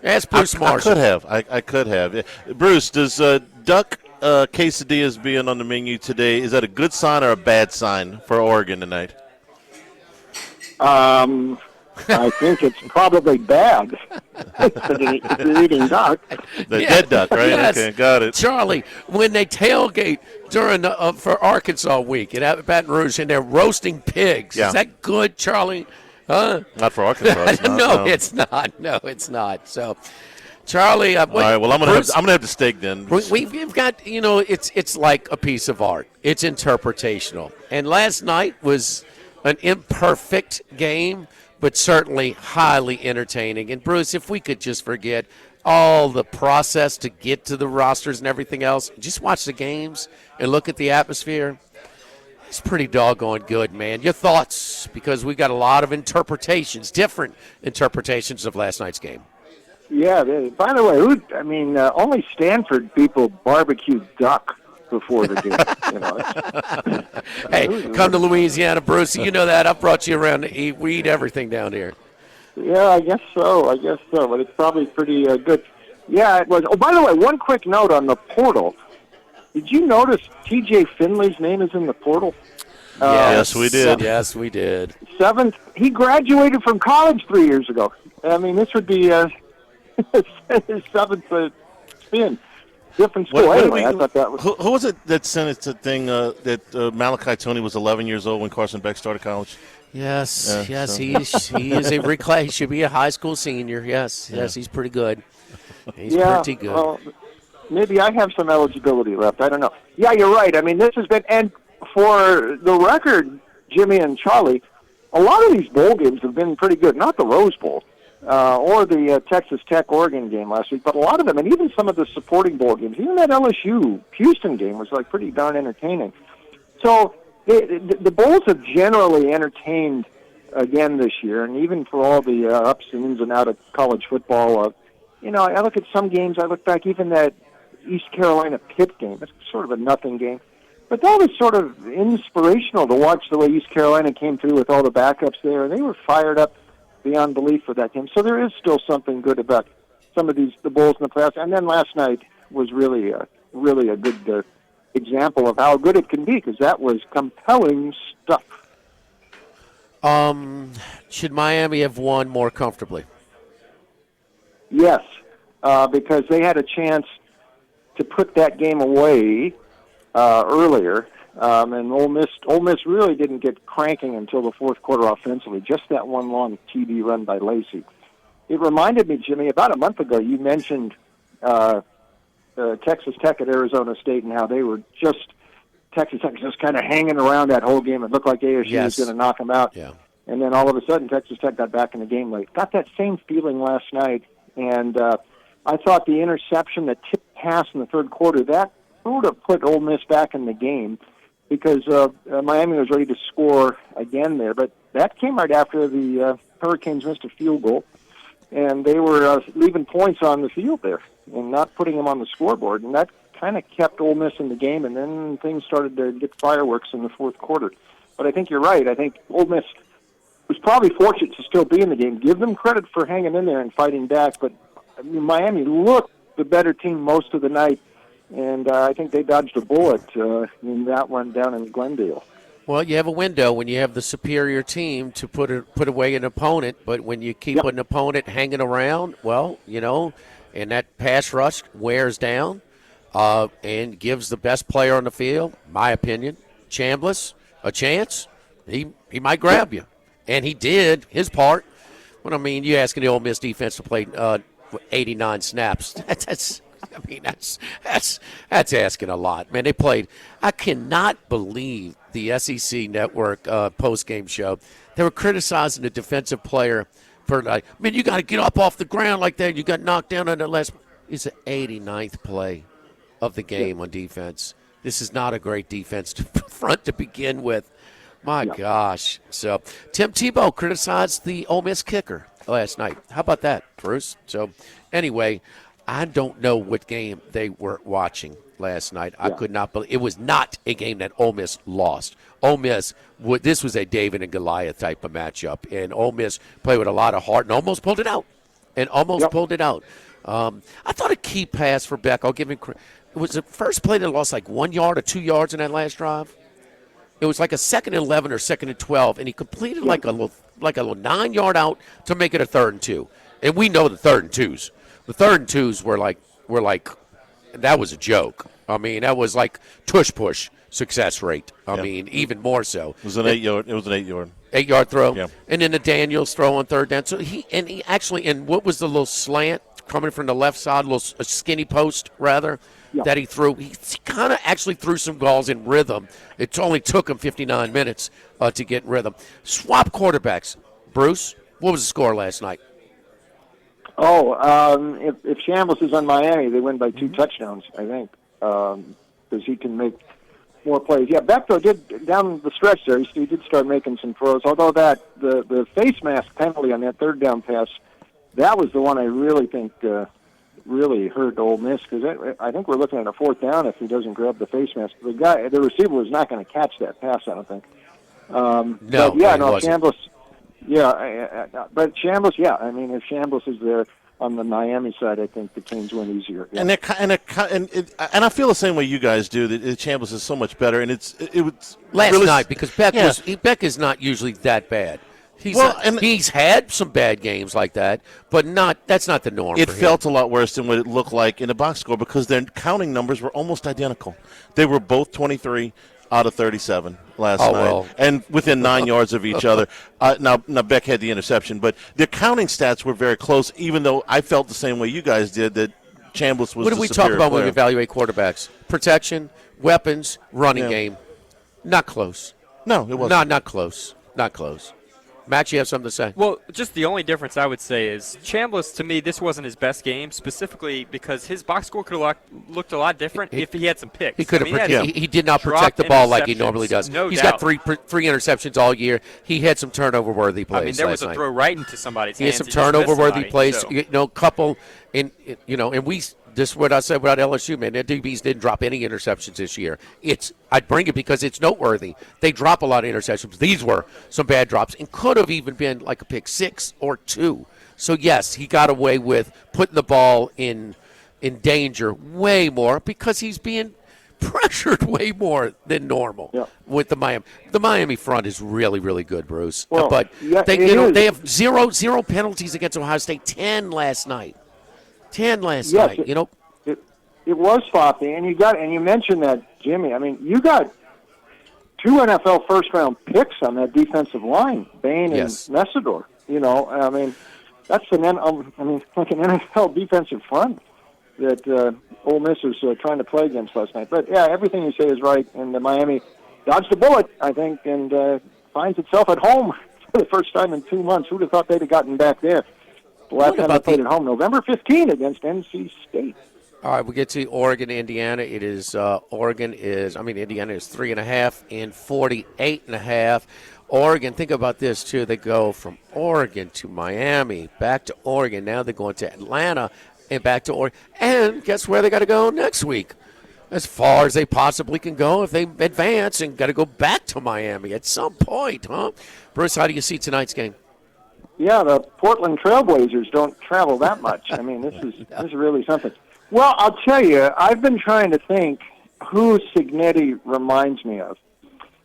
Ask Bruce Marshall.
I could have. I could have. Bruce, does duck quesadillas being on the menu today, is that a good sign or a bad sign for Oregon tonight?
I think it's probably bad. If you're eating duck.
The dead duck, right?
Yes.
Okay, got it.
Charlie, when they tailgate during for Arkansas week at Baton Rouge and they're roasting pigs,
Yeah.
is that good, Charlie? Huh?
Not for Arkansas. It's not,
No, it's not. No, it's not. So, Charlie,
all right. Well, I'm gonna have the steak then.
We've got, it's like a piece of art. It's interpretational. And last night was an imperfect game, but certainly highly entertaining. And, Bruce, if we could just forget all the process to get to the rosters and everything else, just watch the games and look at the atmosphere. It's pretty doggone good, man. Your thoughts, because we got a lot of interpretations, different interpretations of last night's game.
Yeah, by the way, only Stanford people barbecue duck before the game.
Hey, come to Louisiana, Bruce. You know that. I've brought you around to eat. We eat everything down here.
Yeah, I guess so. But it's probably pretty good. Yeah, it was. Oh, by the way, one quick note on the portal. Did you notice T.J. Finley's name is in the portal?
Yes, we did.
Yes, we did.
7th. He graduated from college 3 years ago. I mean, this would be his 7th spin. Different school. Anyway, I thought that was.
Who was it that sent it to thing that Malachi Tony was 11 years old when Carson Beck started college?
Yes,
Yeah, so.
he is a reclass. He should be a high school senior. Yes, he's pretty good. He's pretty good.
Well, maybe I have some eligibility left. I don't know. Yeah, you're right. I mean, this has been, and for the record, Jimmy and Charlie, a lot of these bowl games have been pretty good. Not the Rose Bowl or the Texas Tech-Oregon game last week, but a lot of them, and even some of the supporting bowl games, even that LSU-Houston game was like pretty darn entertaining. So the bowls have generally entertained again this year, and even for all the ups and ins and outs of college football, I look at some games, I look back, even that East Carolina-Pitt game, it's sort of a nothing game. But that was sort of inspirational to watch the way East Carolina came through with all the backups there, and they were fired up beyond belief for that game. So there is still something good about some of the bowls in the playoffs. And then last night was really a good example of how good it can be, because that was compelling stuff.
Should Miami have won more comfortably?
Yes, because they had a chance to put that game away earlier, and Ole Miss really didn't get cranking until the fourth quarter offensively. Just that one long TD run by Lacey. It reminded me, Jimmy, about a month ago you mentioned Texas Tech at Arizona State and how they were Texas Tech was just kind of hanging around that whole game. It looked like ASU was going to knock them out.
Yeah.
And then all of a sudden Texas Tech got back in the game late. Got that same feeling last night, and I thought the interception, the tip pass in the third quarter, that sort of put Ole Miss back in the game, because Miami was ready to score again there. But that came right after the Hurricanes missed a field goal, and they were leaving points on the field there and not putting them on the scoreboard. And that kind of kept Ole Miss in the game, and then things started to get fireworks in the fourth quarter. But I think you're right. I think Ole Miss was probably fortunate to still be in the game. Give them credit for hanging in there and fighting back. But I mean, Miami looked the better team most of the night, and I think they dodged a bullet in that one down in Glendale.
Well, you have a window when you have the superior team to put away an opponent, but when you keep an opponent hanging around, well, and that pass rush wears down and gives the best player on the field, my opinion, Chambliss, a chance, he might grab you. And he did his part. But, I mean, you're asking the Ole Miss defense to play 89 snaps. That's asking a lot. Man, they played. I cannot believe the SEC Network post-game show. They were criticizing the defensive player for, like, man, you got to get up off the ground like that. You got knocked down on the last. It's the 89th play of the game on defense. This is not a great defense front to begin with. My gosh. So, Tim Tebow criticized the Ole Miss kicker last night. How about that, Bruce? So, anyway, I don't know what game they were watching last night. I could not believe it was not a game that Ole Miss lost. Ole Miss, this was a David and Goliath type of matchup, and Ole Miss played with a lot of heart and almost pulled it out. I thought a key pass for Beck. I'll give him credit. was the first play that lost like 1 yard or 2 yards in that last drive. It was like a 2nd and 11 or 2nd and 12, and he completed like a little 9-yard out to make it a 3rd and 2. And we know the 3rd and 2s. The 3rd and 2s were like that was a joke. I mean, that was like tush push success rate. I mean, even more so.
It was an 8-yard. It was an 8-yard.
8-yard throw.
Yeah.
And then the Daniels throw on 3rd down. So he actually, and what was the little slant coming from the left side, a skinny post rather, that he threw? He kind of actually threw some balls in rhythm. It only took him 59 minutes to get in rhythm. Swap quarterbacks. Bruce, what was the score last night?
If Shambles is on Miami, they win by 2 touchdowns, I think, because he can make more plays. Yeah, Beckto did, down the stretch there, he did start making some throws, although the face mask penalty on that 3rd down pass, that was the one I really think really hurt Ole Miss, because I think we're looking at a 4th down if he doesn't grab the face mask. The receiver was not going to catch that pass, I don't think. Shambles. Yeah, but Shambles. Yeah, I mean, if Shambles is there on the Miami side, I think the Canes win easier. Yeah.
And I feel the same way you guys do. That Shambles is so much better, and it was
last
really,
night because Beck is not usually that bad. He's had some bad games like that, but that's not the norm.
It felt a lot worse than what it looked like in the box score because their counting numbers were almost identical. They were both 23 out of 37 last night, and within 9 yards of each other. Now Beck had the interception, but the counting stats were very close, even though I felt the same way you guys did, that Chambliss was
What do we talk about when we evaluate quarterbacks? Protection, weapons, running game. Not close.
No, it wasn't.
Not close. Not close. Max, you have something to say?
Well, just the only difference I would say is Chambliss, to me, this wasn't his best game, specifically because his box score could have looked a lot different if he had some picks.
He could have. He did not protect the ball like he normally does. He's got three interceptions all year. He had some turnover-worthy plays.
I mean, there was a throw right into somebody's hands.
He had some turnover-worty plays. So. Couple, and we. This is what I said about LSU, man. Their DBs didn't drop any interceptions this year. I'd bring it because it's noteworthy. They drop a lot of interceptions. These were some bad drops and could have even been like a pick 6 or 2. So, yes, he got away with putting the ball in danger way more because he's being pressured way more than normal with the Miami. The Miami front is really, really good, Bruce.
Well,
but they have zero penalties against Ohio State, 10 last night. 10 last night,
It was sloppy, and you mentioned that, Jimmy. I mean, you got 2 NFL first-round picks on that defensive line, Bain and Messidor. I mean, that's like an NFL defensive front that Ole Miss was trying to play against last night. But, yeah, everything you say is right, and Miami dodged a bullet, I think, and finds itself at home for the first time in 2 months. Who'd have thought they'd have gotten back there? The last time they played at home, November 15 against NC State.
All right, we get to Oregon, Indiana. It is Indiana is 3.5 and 48.5. Oregon, think about this too. They go from Oregon to Miami, back to Oregon. Now they're going to Atlanta and back to Oregon. And guess where they got to go next week? As far as they possibly can go if they advance, and got to go back to Miami at some point, huh? Bruce, how do you see tonight's game?
Yeah, the Portland Trailblazers don't travel that much. I mean, this is really something. Well, I'll tell you, I've been trying to think who Cignetti reminds me of.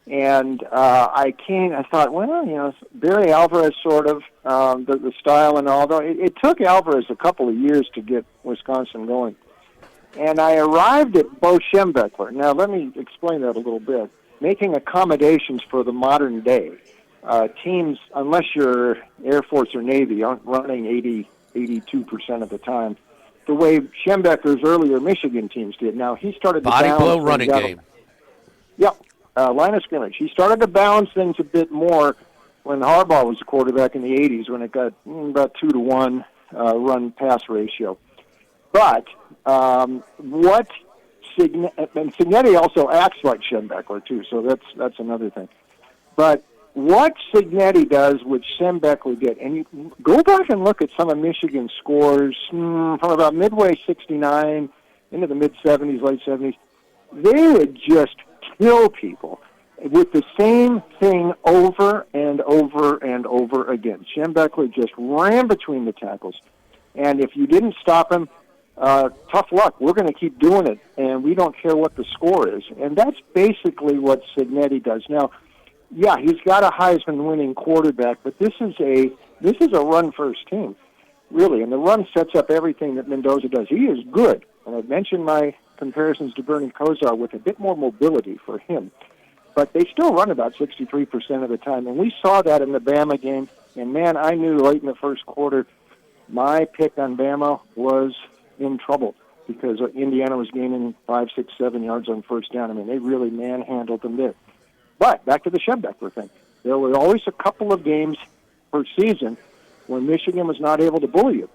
And I thought, Barry Alvarez sort of, the style and all. It took Alvarez a couple of years to get Wisconsin going. And I arrived at Bo Schembechler. Now, let me explain that a little bit. Making accommodations for the modern day. Teams, unless you're Air Force or Navy, aren't running 82% of the time, the way Schembechler's earlier Michigan teams did. Now, he started to
body blow running game.
Yep, line of scrimmage. He started to balance things a bit more when Harbaugh was the quarterback in the 80s, when it got about 2-to-1 run-pass ratio. But Cignetti also acts like Schembechler, too, so that's another thing. But what Cignetti does, which Schembechler did, and you go back and look at some of Michigan's scores from about midway 69 into the mid-70s, late 70s, they would just kill people with the same thing over and over and over again. Schembechler just ran between the tackles, and if you didn't stop him, tough luck. We're going to keep doing it, and we don't care what the score is. And that's basically what Cignetti does. Now, yeah, he's got a Heisman-winning quarterback, but this is a run-first team, really, and the run sets up everything that Mendoza does. He is good, and I've mentioned my comparisons to Bernie Kosar with a bit more mobility for him. But they still run about 63% of the time, and we saw that in the Bama game. And, man, I knew late in the first quarter my pick on Bama was in trouble because Indiana was gaining 5, 6, 7 yards on first down. I mean, they really manhandled them there. But back to the Schembechler thing. There were always a couple of games per season when Michigan was not able to bully you.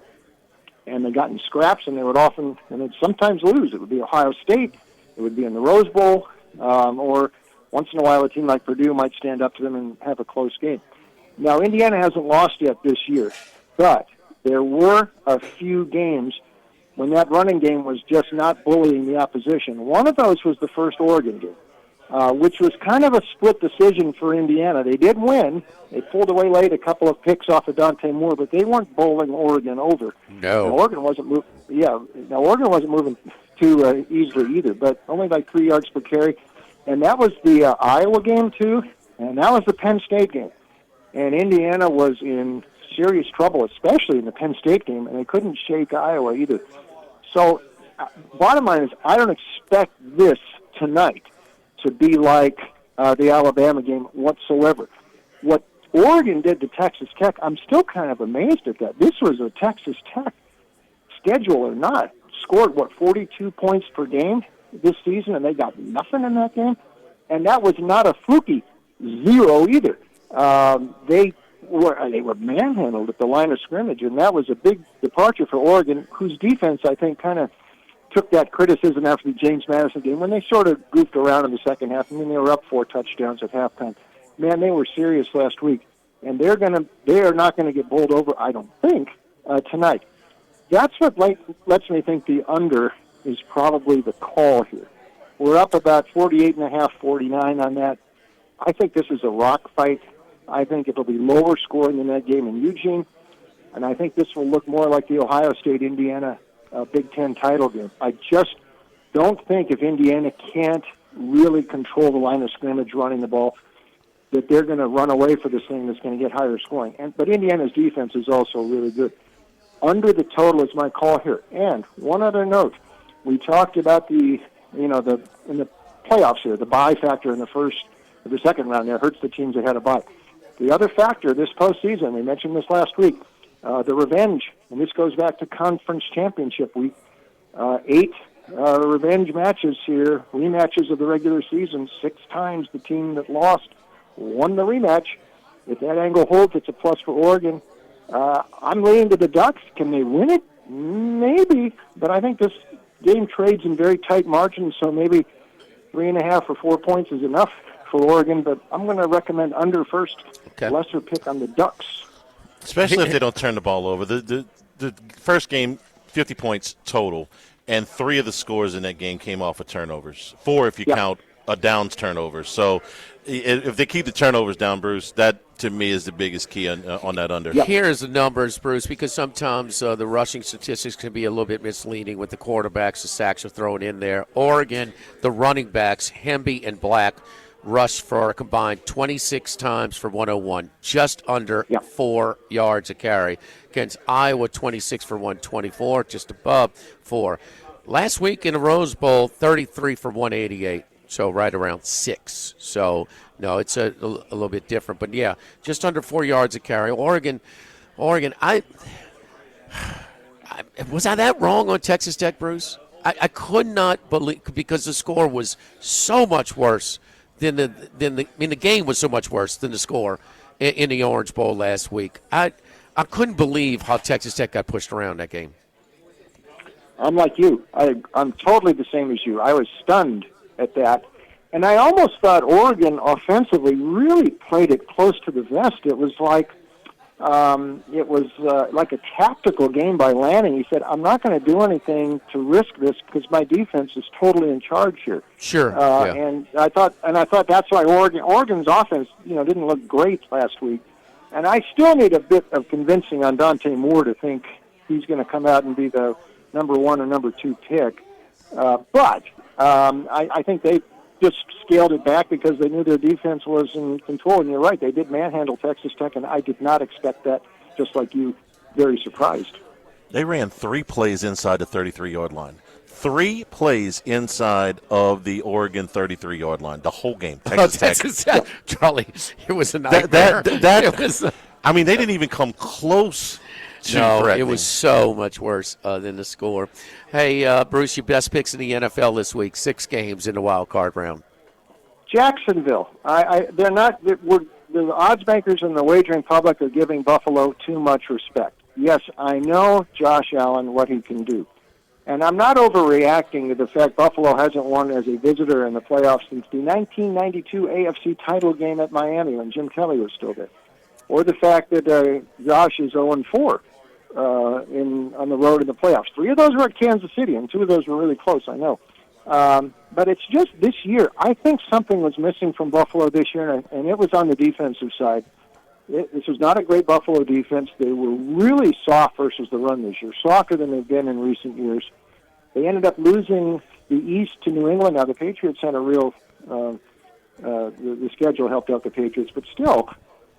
And they got in scraps, and they would often, and they'd sometimes lose. It would be Ohio State. It would be in the Rose Bowl, or once in a while a team like Purdue might stand up to them and have a close game. Now, Indiana hasn't lost yet this year, but there were a few games when that running game was just not bullying the opposition. One of those was the first Oregon game, which was kind of a split decision for Indiana. They did win. They pulled away late, a couple of picks off of Dante Moore, but they weren't bowling Oregon over.
No.
Now, Oregon wasn't moving too easily either, but only like 3 yards per carry. And that was the Iowa game, too, and that was the Penn State game. And Indiana was in serious trouble, especially in the Penn State game, and they couldn't shake Iowa either. So, bottom line is, I don't expect this tonight to be like the Alabama game whatsoever. What Oregon did to Texas Tech, I'm still kind of amazed at that. This was a Texas Tech, schedule or not, scored, 42 points per game this season, and they got nothing in that game. And that was not a fluky 0 either. They were manhandled at the line of scrimmage, and that was a big departure for Oregon, whose defense, I think, kind of took that criticism after the James Madison game when they sort of goofed around in the second half. I mean, they were up 4 touchdowns at halftime. Man, they were serious last week, and they are not going to get bowled over, I don't think, tonight. That's what lets me think the under is probably the call here. We're up about 48.5, 49 on that. I think this is a rock fight. I think it'll be lower scoring than that game in Eugene, and I think this will look more like the Ohio State-Indiana Big Ten title game. I just don't think if Indiana can't really control the line of scrimmage running the ball, that they're going to run away for this thing that's going to get higher scoring. But Indiana's defense is also really good. Under the total is my call here. And one other note, we talked about in the playoffs here, the bye factor in the second round there hurts the teams that had a bye. The other factor this postseason, we mentioned this last week, the revenge, and this goes back to conference championship week. 8 revenge matches here, rematches of the regular season. 6 times the team that lost won the rematch. If that angle holds, it's a plus for Oregon. I'm leaning to the Ducks. Can they win it? Maybe, but I think this game trades in very tight margins, so maybe 3.5 or 4 points is enough for Oregon, but I'm going to recommend under first. Okay. Lesser pick on the Ducks.
Especially if they don't turn the ball over. The first game, 50 points total, and 3 of the scores in that game came off of turnovers. 4 if you count a downs turnover. So if they keep the turnovers down, Bruce, that to me is the biggest key on that under.
Here's the numbers, Bruce, because sometimes the rushing statistics can be a little bit misleading with the quarterbacks. The sacks are thrown in there. Oregon, the running backs, Hemby and Black, rushed for a combined 26 times for 101, just under 4 yards a carry. Against Iowa, 26 for 124, just above 4. Last week in the Rose Bowl, 33 for 188, so right around 6. So, no, it's a little bit different. But, yeah, just under 4 yards a carry. Oregon, was I that wrong on Texas Tech, Bruce? I could not believe, because the score was so much worse the game was so much worse than the score in the Orange Bowl last week. I couldn't believe how Texas Tech got pushed around that game.
I'm like you. I'm totally the same as you. I was stunned at that. And I almost thought Oregon offensively really played it close to the vest. It was like a tactical game by Lanning. He said, I'm not going to do anything to risk this because my defense is totally in charge here.
Sure.
And I thought that's why Oregon's offense, didn't look great last week. And I still need a bit of convincing on Dante Moore to think he's going to come out and be the number 1 or number 2 pick. But I think they just scaled it back because they knew their defense was in control. And you're right, they did manhandle Texas Tech, and I did not expect that, just like you, very surprised.
They ran 3 plays inside the 33-yard line. 3 plays inside of the Oregon 33-yard line. The whole game. Texas Tech.
Charlie, it was a nightmare.
I mean, they didn't even come close to threatening.
It was so much worse than the score. Hey, Bruce, your best picks in the NFL this week. 6 games in the wild card round.
Jacksonville. They're not. The odds makers and the wagering public are giving Buffalo too much respect. Yes, I know Josh Allen, what he can do. And I'm not overreacting to the fact Buffalo hasn't won as a visitor in the playoffs since the 1992 AFC title game at Miami when Jim Kelly was still there. Or the fact that Josh is 0-4 on the road in the playoffs. 3 of those were at Kansas City, and 2 of those were really close, I know. But it's just this year, I think something was missing from Buffalo this year, and it was on the defensive side. This was not a great Buffalo defense. They were really soft versus the run this year, softer than they've been in recent years. They ended up losing the East to New England. Now, the Patriots had a real the schedule helped out the Patriots, but still,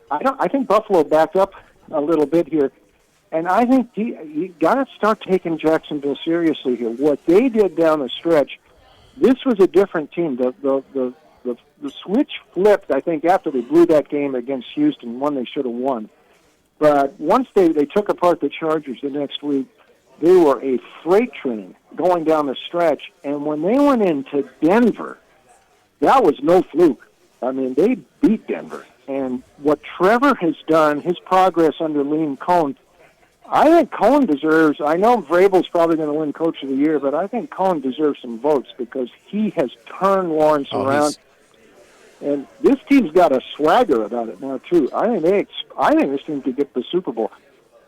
I think Buffalo backed up a little bit here, and I think you got to start taking Jacksonville seriously here. What they did down the stretch, this was a different team. The switch flipped, I think, after they blew that game against Houston, one they should have won. But once they took apart the Chargers the next week, they were a freight train going down the stretch. And when they went into Denver, that was no fluke. I mean, they beat Denver. And what Trevor has done, his progress under Liam Cohen, I think Cohen deserves, I know Vrabel's probably going to win Coach of the Year, but I think Cohen deserves some votes because he has turned Lawrence around. And this team's got a swagger about it now, too. I think this team could get the Super Bowl.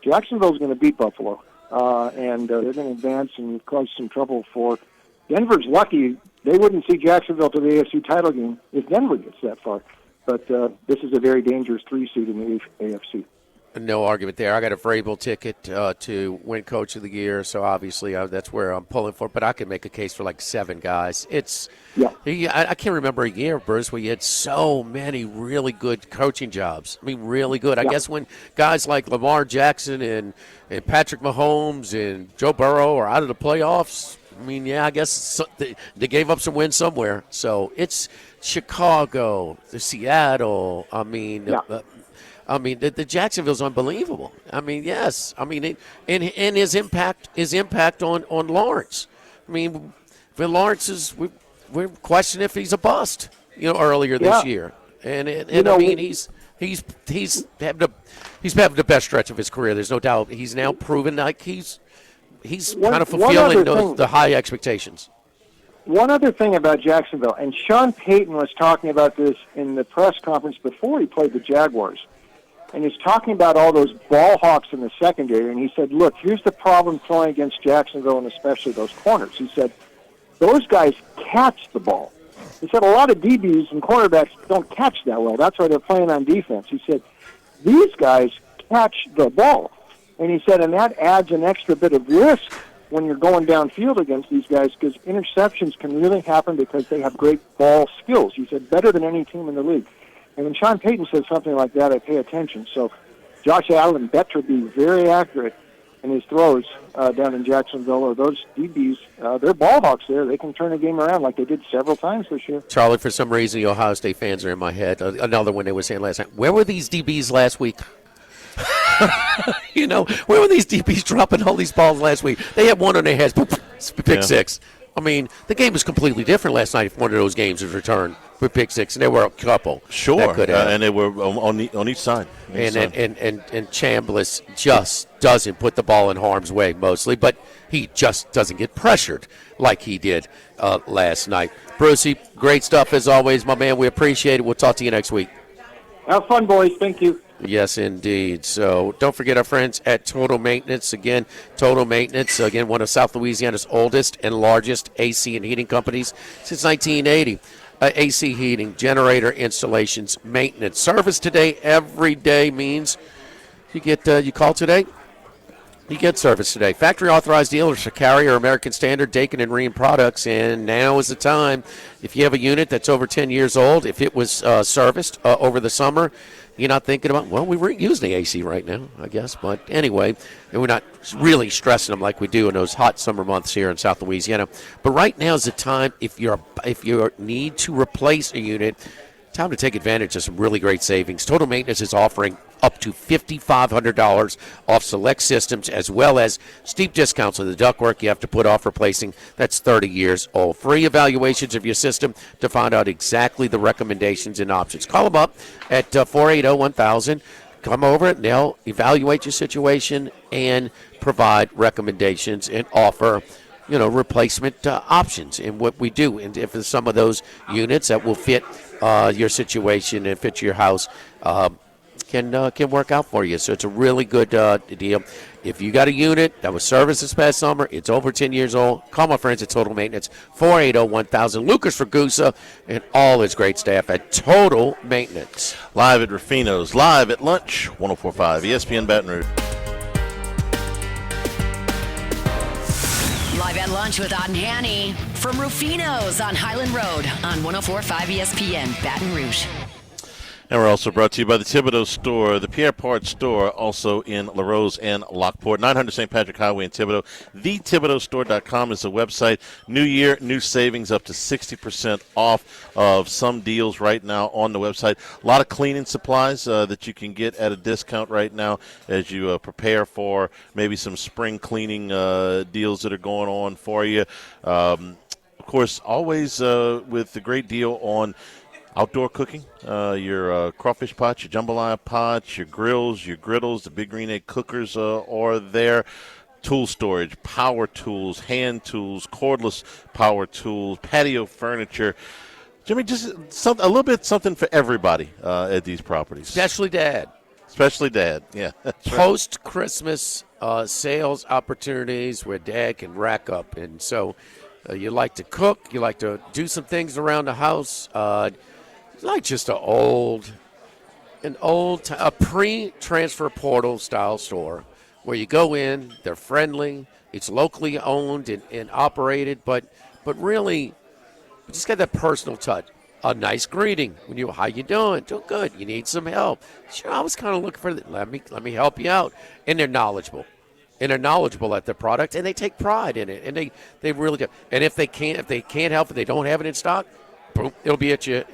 Jacksonville's going to beat Buffalo, and they're going to advance and cause some trouble for Denver's lucky. They wouldn't see Jacksonville to the AFC title game if Denver gets that far. But this is a very dangerous 3 seed in the AFC.
No argument there. I got a Vrabel ticket to win Coach of the Year, so obviously that's where I'm pulling for. But I can make a case for like 7 guys. I can't remember a year, Bruce, where you had so many really good coaching jobs. I mean, really good. I guess when guys like Lamar Jackson and Patrick Mahomes and Joe Burrow are out of the playoffs, I mean, I guess they gave up some wins somewhere. So it's Chicago, Seattle. The Jacksonville's unbelievable. I mean, yes. I mean, and his impact on Lawrence. I mean, for Lawrence we're questioning if he's a bust. Earlier this year, and he's having the best stretch of his career. There's no doubt. He's now proven like he's kind of fulfilling the high expectations.
One other thing about Jacksonville, and Sean Payton was talking about this in the press conference before he played the Jaguars. And he's talking about all those ball hawks in the secondary, and he said, look, here's the problem throwing against Jacksonville, and especially those corners. He said, those guys catch the ball. He said a lot of DBs and cornerbacks don't catch that well. That's why they're playing on defense. He said, these guys catch the ball. And he said, and that adds an extra bit of risk when you're going downfield against these guys because interceptions can really happen because they have great ball skills. He said, better than any team in the league. And when Sean Payton says something like that, I pay attention. So Josh Allen better be very accurate in his throws down in Jacksonville, or those DBs, they're ball hawks there. They can turn a game around like they did several times this year.
Charlie, for some reason, the Ohio State fans are in my head. Another one they were saying last night. Where were these DBs last week? Where were these DBs dropping all these balls last week? They had one on their heads, pick six. I mean, the game was completely different last night if one of those games was returned with pick six, and there were a couple.
Sure, and they were on each side.
And Chambliss just doesn't put the ball in harm's way mostly, but he just doesn't get pressured like he did last night. Brucey, great stuff as always, my man. We appreciate it. We'll talk to you next week.
Have fun, boys. Thank you.
Yes, indeed. So don't forget our friends at Total Maintenance. Again, Total Maintenance, one of South Louisiana's oldest and largest AC and heating companies since 1980. AC heating, generator installations, maintenance. Service today, every day means you call today, You get service today. Factory authorized dealers for Carrier, American Standard, Dakin, and Rheem products. And now is the time. If you have a unit that's over 10 years old, if it was serviced over the summer, you're not thinking about, well, we weren't using the AC right now, I guess. But anyway, and we're not really stressing them like we do in those hot summer months here in South Louisiana. But right now is the time, if you need to replace a unit, time to take advantage of some really great savings. Total Maintenance is offering up to $5,500 off select systems, as well as steep discounts on the ductwork you have to put off replacing that's 30 years old. Free evaluations of your system to find out exactly the recommendations and options. Call them up at 480-1000. Come over and they'll evaluate your situation and provide recommendations and offer replacement options in what we do. And if there's some of those units that will fit your situation and fit your house, can work out for you. So it's a really good deal. If you got a unit that was serviced this past summer, it's over 10 years old, call my friends at Total Maintenance, 480-1000. Lucas Ragusa and all his great staff at Total Maintenance.
Live at Rufino's, live at lunch, 104.5 ESPN Baton Rouge.
Live at lunch with Otten Hanny from Rufino's on Highland Road on 104.5 ESPN Baton Rouge.
And we're also brought to you by the Thibodeau Store, the Pierre Part Store, also in LaRose and Lockport, 900 St. Patrick Highway in Thibodeau. TheThibodeauStore.com is the website. New year, new savings, up to 60% off of some deals right now on the website. A lot of cleaning supplies that you can get at a discount right now as you prepare for maybe some spring cleaning deals that are going on for you. Of course, always with the great deal on outdoor cooking, your crawfish pots, your jambalaya pots, your grills, your griddles, the big green egg cookers are there. Tool storage, power tools, hand tools, cordless power tools, patio furniture. Jimmy, just a little bit something for everybody at these properties.
Especially Dad.
Especially Dad, yeah.
Post-Christmas sales opportunities where Dad can rack up. And so you like to cook, you like to do some things around the house. Like just a pre-transfer portal style store where you go in, they're friendly, it's locally owned and operated, but really you just got that personal touch. A nice greeting when how you doing? Doing good. You need some help? Sure, I was kind of looking for that. Let me help you out. And they're knowledgeable. And they're knowledgeable at their product, and they take pride in it. And they really do. And if they can't help it, they don't have it in stock, boom, it'll be at your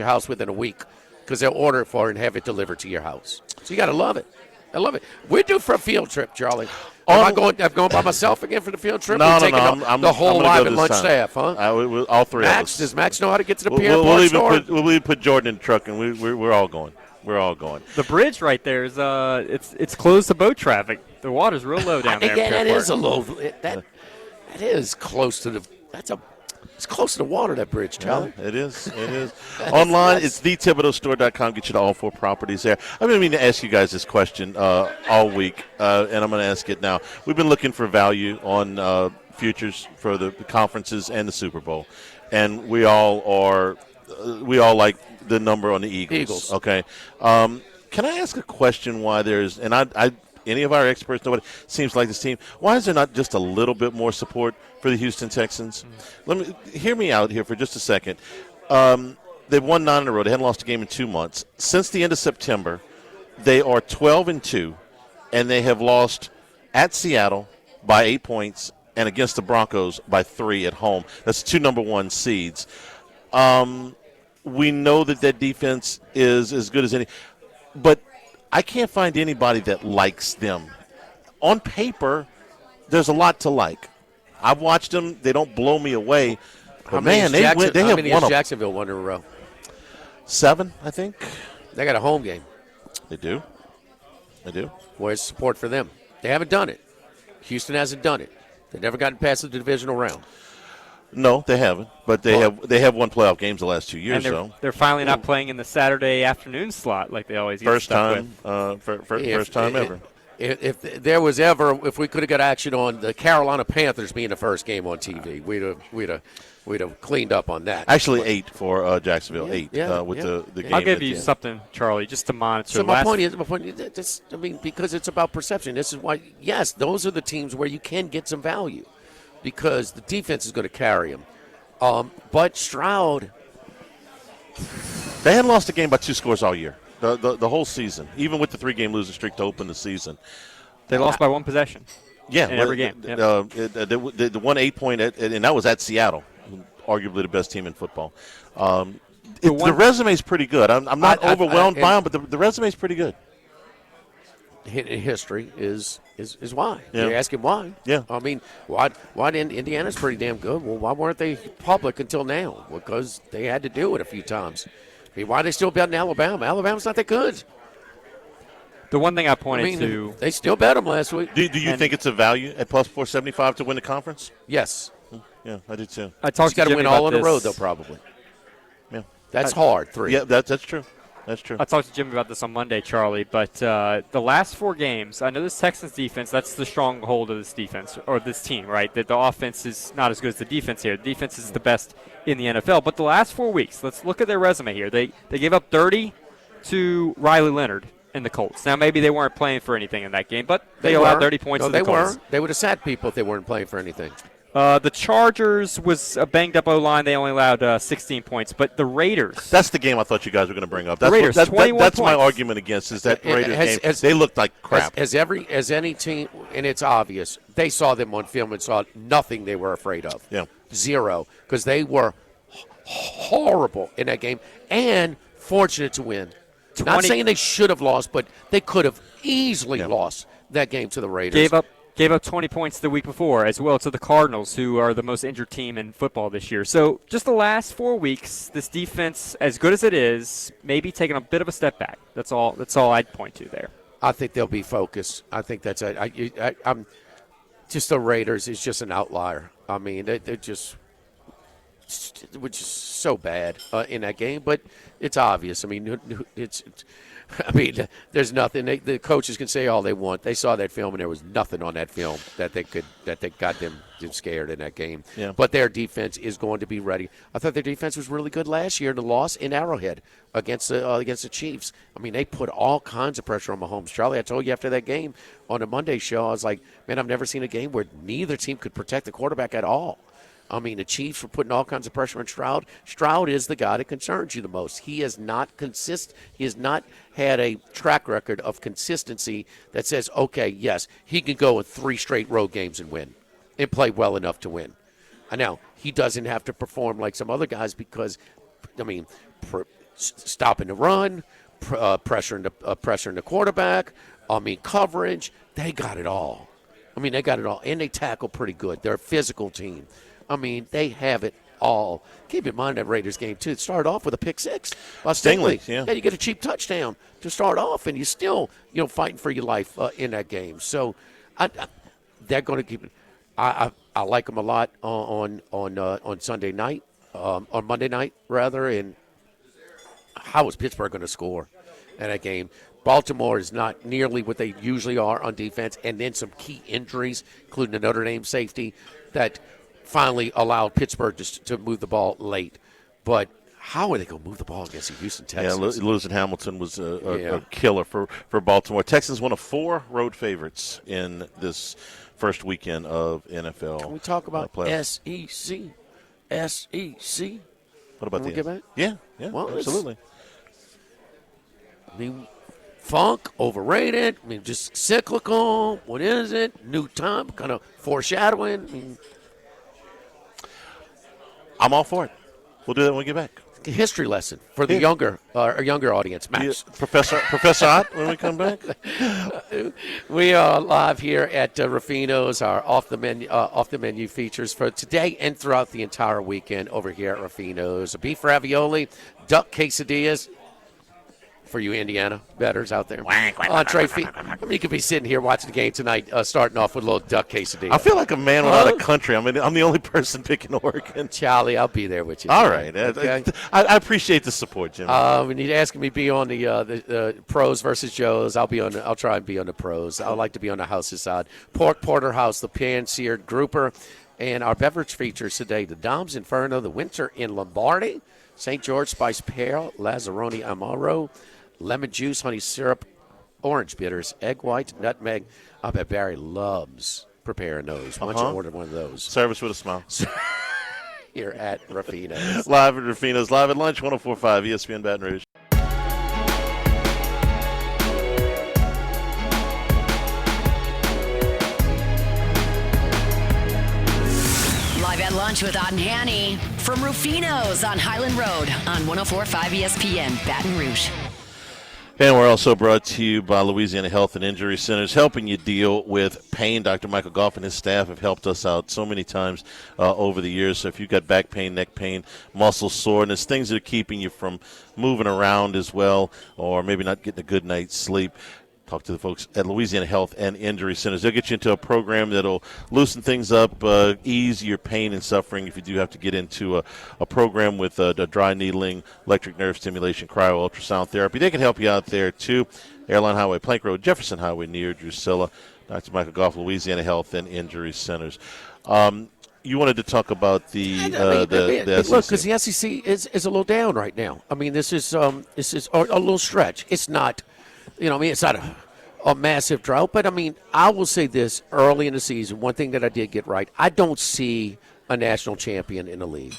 house within a week because they'll order it for it and have it delivered to your house. So you got to love it. I love it. We're due for a field trip, Charlie. I'm going by myself again for the field trip?
No,
I'm the whole live and lunch staff, huh?
All three
Max,
of us.
Does Max know how to get to the Pierre Part store?
We'll put Jordan in the truck, and we're all going. We're all going.
The bridge right there is it's closed to boat traffic. The water's real low down there.
Yeah, that is a low. That is close to the. It's close to the water, that bridge, Charlie.
Yeah, it is. Online, it's TheThibodeauStore.com. Get you to all four properties there. I've been meaning to ask you guys this question all week, and I'm going to ask it now. We've been looking for value on futures for the conferences and the Super Bowl, and we all like the number on the Eagles. Okay. Can I ask a question why there's, and I any of our experts know what it seems like this team, why is there not just a little bit more support for the Houston Texans? Hear me out here for just a second. They've won 9 in a row. They hadn't lost a game in 2 months. Since the end of September, they are 12-2, and they have lost at Seattle by 8 points and against the Broncos by 3 at home. That's the 2 number 1 seeds. We know that defense is as good as any, but I can't find anybody that likes them. On paper, there's a lot to like. I've watched them. They don't blow me away. But, man, they have won
Jacksonville won in a row?
7, I think.
They got a home game.
They do.
Where's support for them? They haven't done it. Houston hasn't done it. They've never gotten past the divisional round.
No, they haven't. But they have won playoff games the last 2 years.
And they're finally not playing in the Saturday afternoon slot like they always used
First
to.
time ever.
if there was ever, if we could have got action on the Carolina Panthers being the first game on TV, we'd have cleaned up on that.
Actually, 8 for Jacksonville. 8 with the game.
I'll give you something, Charlie, just to monitor.
So my point is, because it's about perception. This is why, yes, those are the teams where you can get some value because the defense is going to carry them. But Stroud,
they hadn't lost a game by 2 scores all year. The whole season, even with the 3-game losing streak to open the season.
They lost by 1 possession.
Yeah.
In every game. Yep.
The 1 8-point, and that was at Seattle, arguably the best team in football. The resume's pretty good. I'm not overwhelmed by them, but the resume's pretty good.
History is why.
Yeah.
You're asking why.
Yeah.
I mean, why didn't Indiana's pretty damn good? Well, why weren't they public until now? Because they had to do it a few times. I mean, why are they still betting Alabama? Alabama's not that good.
The one thing I pointed to.
They still bet them last week.
Do you think it's a value at plus 475 to win the conference?
Yes.
Yeah, I did too.
I talked
He's got to win all on the road, though, probably.
Yeah.
That's hard, 3.
Yeah, that's true. That's true.
I talked to Jimmy about this on Monday, Charlie, but the last 4 games, I know this Texans defense, that's the stronghold of this defense, or this team, right? That the offense is not as good as the defense here. The defense is the best in the NFL. But the last 4 weeks, let's look at their resume here. They gave up 30 to Riley Leonard and the Colts. Now, maybe they weren't playing for anything in that game, but they allowed 30 points to the Colts.
They would have sat people if they weren't playing for anything.
The Chargers was a banged-up O-line. They only allowed 16 points. But the Raiders.
That's the game I thought you guys were going to bring up. That's
Raiders, 21
that's
points.
my argument against is that Raiders game. They looked like crap.
As any team, and it's obvious, they saw them on film and saw nothing they were afraid of.
Yeah.
0, because they were horrible in that game and fortunate to win. Not saying they should have lost, but they could have easily lost that game to the Raiders.
Gave up 20 points the week before as well to the Cardinals, who are the most injured team in football this year. So just the last 4 weeks, this defense, as good as it is, maybe taking a bit of a step back. That's all I'd point to there.
I think they'll be focused. I think that's I'm just the Raiders is just an outlier. I mean, they're just which is so bad in that game, but it's obvious. I mean, there's nothing. The coaches can say all they want. They saw that film, and there was nothing on that film that got them scared in that game.
Yeah.
But their defense is going to be ready. I thought their defense was really good last year in the loss in Arrowhead against the Chiefs. I mean, they put all kinds of pressure on Mahomes. Charlie, I told you after that game on the Monday show, I was like, man, I've never seen a game where neither team could protect the quarterback at all. I mean, the Chiefs were putting all kinds of pressure on Stroud. Stroud is the guy that concerns you the most. He is not He has not had a track record of consistency that says, okay, yes, he can go in 3 straight road games and win and play well enough to win. And now, he doesn't have to perform like some other guys because, I mean, stopping the run, pressuring the quarterback, I mean, coverage, they got it all. And they tackle pretty good. They're a physical team. I mean, they have it all. Keep in mind that Raiders game, too. It started off with a pick 6 by Stingley.
Yeah,
you get a cheap touchdown to start off, and you're still, fighting for your life in that game. So they're going to keep it. I like them a lot on Sunday night, on Monday night, rather. And how is Pittsburgh going to score in that game? Baltimore is not nearly what they usually are on defense, and then some key injuries, including the Notre Dame safety, that finally allowed Pittsburgh to move the ball late. But how are they going to move the ball against the Houston Texans?
Yeah, losing Hamilton was a killer for Baltimore. Texans one of 4 road favorites in this first weekend of NFL.
Can we talk about
playoffs.
SEC?
What about
Can we get back?
Yeah,
well,
absolutely.
I mean, funk, overrated. I mean, just cyclical. What is it? New time, kind of foreshadowing. I mean,
I'm all for it. We'll do that when we get back.
A history lesson for the younger audience. Max.
Professor Ott, when we come back.
We are live here at Ruffino's, our off the menu features for today and throughout the entire weekend over here at Ruffino's. Beef ravioli, duck quesadillas. for you Indiana bettors out there. Trey Fee, you could be sitting here watching the game tonight, starting off with a little duck quesadilla.
I feel like a man without a country. I mean, I'm the only person picking Oregon.
Charlie, I'll be there with you.
All
tonight,
right.
Okay?
I appreciate the support, Jim.
When you're asking me to be on the pros versus Joes, I'll try and be on the pros. I like to be on the house's side. Pork Porterhouse, the pan-seared grouper. And our beverage features today, the Dom's Inferno, the Winter in Lombardi, St. George Spice Pearl, Lazzaroni Amaro, lemon juice, honey syrup, orange bitters, egg white, nutmeg. I bet Barry loves preparing those. Why don't you order one of those?
Service with a smile.
Here at Ruffino's.
Live at Ruffino's, live at lunch, 104.5 ESPN Baton Rouge.
Live at lunch with Odd and Hanny from Rufino's on Highland Road on 104.5 ESPN Baton Rouge.
And we're also brought to you by Louisiana Health and Injury Centers, helping you deal with pain. Dr. Michael Goff and his staff have helped us out so many times over the years. So if you've got back pain, neck pain, muscle soreness, things that are keeping you from moving around as well, or maybe not getting a good night's sleep, talk to the folks at Louisiana Health and Injury Centers. They'll get you into a program that'll loosen things up, ease your pain and suffering if you do have to get into a program with a dry needling, electric nerve stimulation, cryo ultrasound therapy. They can help you out there, too. Airline Highway, Plank Road, Jefferson Highway near Drusilla. Dr. Michael Goff, Louisiana Health and Injury Centers. You wanted to talk about the SEC.
Look, because the SEC is a little down right now. I mean, this is a little stretch. It's not. It's not a massive drought, but, I will say this early in the season, one thing that I did get right, I don't see a national champion in the league,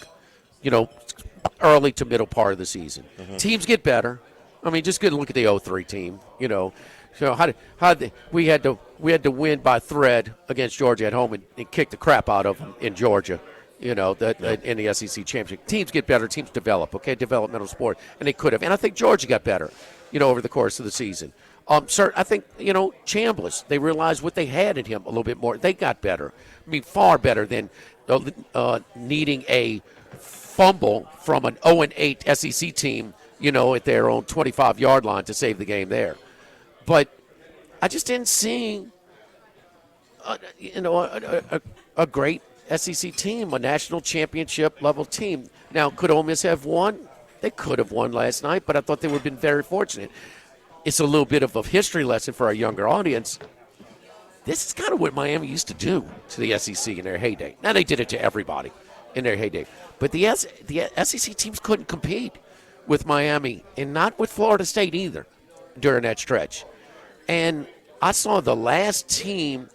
early to middle part of the season. Mm-hmm. Teams get better. Just good look at the 0-3 team, So we had to win by thread against Georgia at home and kick the crap out of them in Georgia, in the SEC championship. Teams get better. Teams develop, developmental sport, and they could have. And I think Georgia got better, over the course of the season. Sir, I think, Chambliss, they realized what they had in him a little bit more. They got better. Far better than needing a fumble from an 0-8 SEC team, at their own 25-yard line to save the game there. But I just didn't see, a great SEC team, a national championship level team. Now, could Ole Miss have won? They could have won last night, but I thought they would have been very fortunate. It's a little bit of a history lesson for our younger audience. This is kind of what Miami used to do to the SEC in their heyday. Now, they did it to everybody in their heyday. But the SEC teams couldn't compete with Miami, and not with Florida State either during that stretch. And I saw the last team.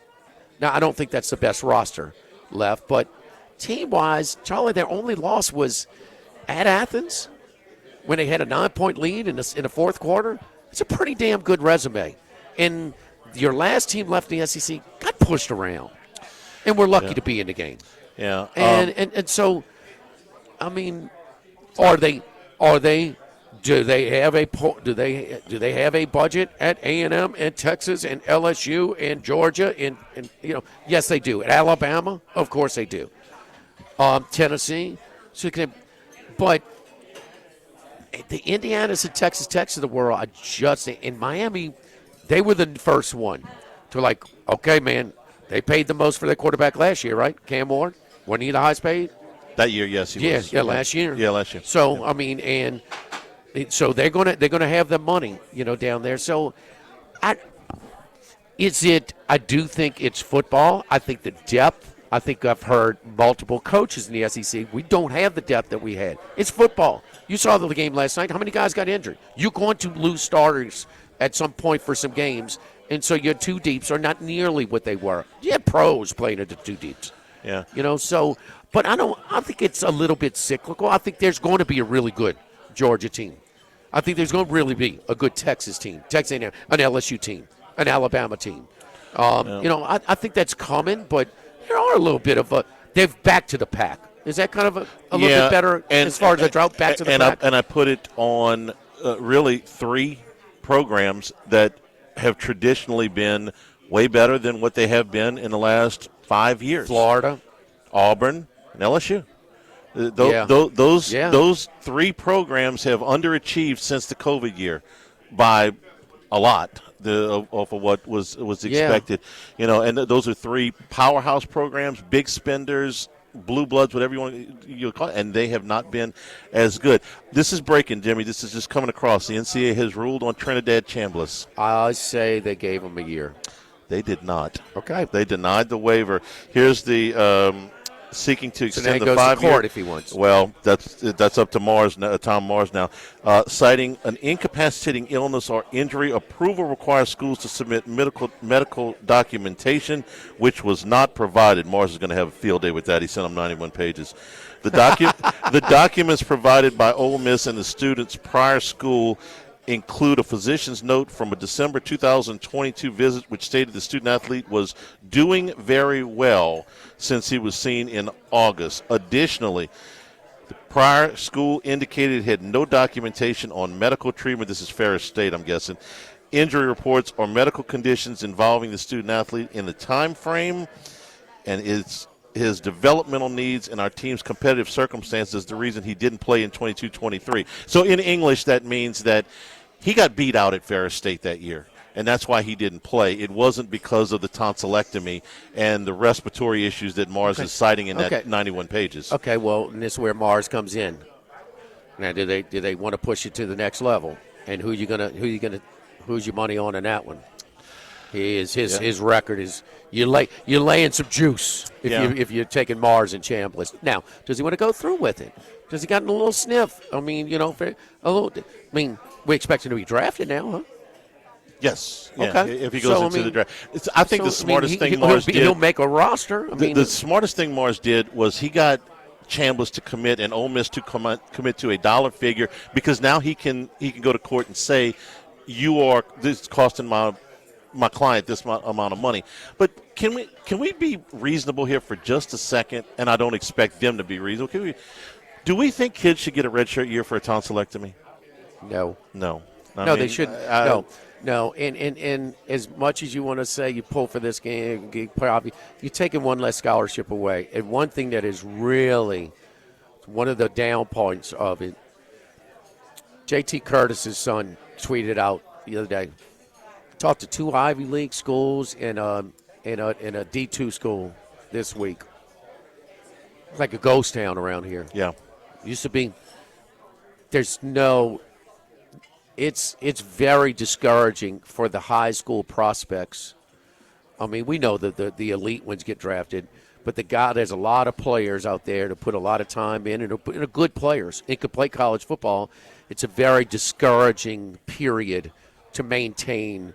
Now, I don't think that's the best roster left, but team-wise, Charlie, their only loss was at Athens when they had a 9-point lead in the fourth quarter. It's a pretty damn good resume. And your last team left in the SEC got pushed around, and we're lucky to be in the game.
Yeah.
And so, do they have a budget at A&M and Texas and LSU and Georgia and yes they do. At Alabama, of course they do. Tennessee, but the Indianas and Texas Techs of the world, in Miami, they were the first one to okay, man, they paid the most for their quarterback last year, right? Cam Ward, wasn't he the highest paid?
That year, yes, he was.
Yeah, last year.
Yeah, last year.
So and so they're gonna have the money, down there. So I do think it's football. I think the depth. I think I've heard multiple coaches in the SEC. We don't have the depth that we had. It's football. You saw the game last night. How many guys got injured? You're going to lose starters at some point for some games, and so your two deeps are not nearly what they were. You had pros playing at the two deeps.
Yeah.
But I think it's a little bit cyclical. I think there's going to be a really good Georgia team. I think there's going to really be a good Texas team, Texas A&M, an LSU team, an Alabama team. I think that's coming, but there are a little bit of they're back to the pack. Is that kind of a little bit better as far as the drought back to the pack?
And I put it on really three programs that have traditionally been way better than what they have been in the last 5 years.
Florida,
Auburn, and LSU. Those three programs have underachieved since the COVID year. by a lot of what was expected. You know, and those are three powerhouse programs, big spenders, blue bloods, whatever you call it, and they have not been as good. This is breaking, Jimmy. This is just coming across. The NCAA has ruled on Trinidad Chambliss.
I say they gave him a year.
They did not.
Okay.
They denied the waiver. Here's the seeking to extend
so now he
the
goes
5
to court
year.
if he wants.
Well, that's up to Tom Mars now. Citing an incapacitating illness or injury, approval requires schools to submit medical documentation, which was not provided. Mars is going to have a field day with that. He sent him 91 pages. The documents provided by Ole Miss and the student's prior school include a physician's note from a December 2022 visit which stated the student-athlete was doing very well since he was seen in August. Additionally, the prior school indicated it had no documentation on medical treatment. This is Ferris State, I'm guessing. Injury reports or medical conditions involving the student-athlete in the time frame, and his developmental needs and our team's competitive circumstances the reason he didn't play in 22-23. So in English, that means that he got beat out at Ferris State that year, and that's why he didn't play. It wasn't because of the tonsillectomy and the respiratory issues that Mars is citing in that 91 pages.
Okay, well, and this is where Mars comes in. Now, do they want to push it to the next level? And who's your money on in that one? His record is you're laying some juice if you're taking Mars and Chambliss. Now, does he want to go through with it? Does he got a little sniff? I mean, we expect him to be drafted now, huh?
Yes. Yeah.
Okay.
If he goes into the draft, I think the smartest thing Mars did.
He'll make a roster.
The smartest thing Mars did was he got Chambliss to commit and Ole Miss to commit to a dollar figure, because now he can go to court and say, this is costing my client this amount of money. But can we be reasonable here for just a second? And I don't expect them to be reasonable. Do we think kids should get a redshirt year for a tonsillectomy?
No.
They
shouldn't. No. And as much as you want to say you pull for this game, you're taking one less scholarship away. And one thing that is really one of the down points of it, J.T. Curtis's son tweeted out the other day, talked to 2 Ivy League schools and a D2 school this week. It's like a ghost town around here.
Yeah.
Used to be. It's very discouraging for the high school prospects. I mean, we know that the elite ones get drafted, but there's a lot of players out there to put a lot of time in and are good players and could play college football. It's a very discouraging period to maintain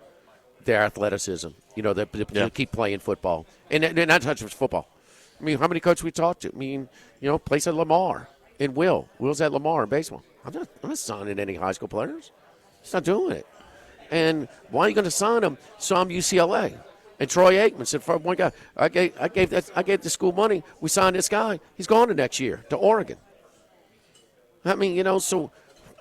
their athleticism. They keep playing football. And not just football. I mean, how many coaches we talked to? I mean, place at Lamar and Will's at Lamar in baseball. I'm not signing any high school players. He's not doing it. And why are you going to sign him? Saw him UCLA. And Troy Aikman said, for one guy, I gave the school money. We signed this guy. He's going to next year to Oregon. I mean, so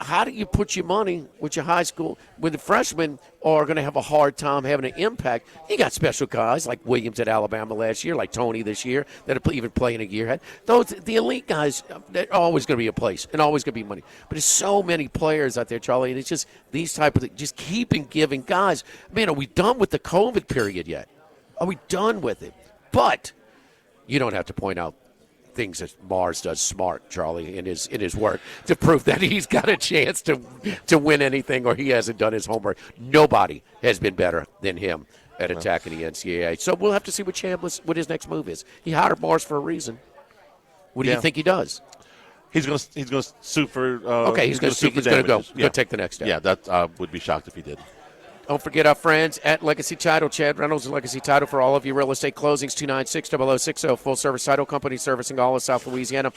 how do you put your money with your high school when the freshmen are going to have a hard time having an impact? You got special guys like Williams at Alabama last year, like Tony this year, that are even playing a year ahead. The elite guys, they're always going to be a place and always going to be money. But there's so many players out there, Charlie, and it's just these type of things. Just keeping giving. Guys, man, are we done with the COVID period yet? Are we done with it? But you don't have to point out things that Mars does smart, Charlie, in his work to prove that he's got a chance to win anything or he hasn't done his homework. Nobody has been better than him at attacking the NCAA. So we'll have to see what his next move is. He hired Mars for a reason. What do you think he does?
He's going to sue for.
He's going to go take the next step.
Yeah, that I would be shocked if he did.
Don't forget our friends at Legacy Title. Chad Reynolds and Legacy Title for all of your real estate closings. 296-0060. Full-service title company servicing all of South Louisiana.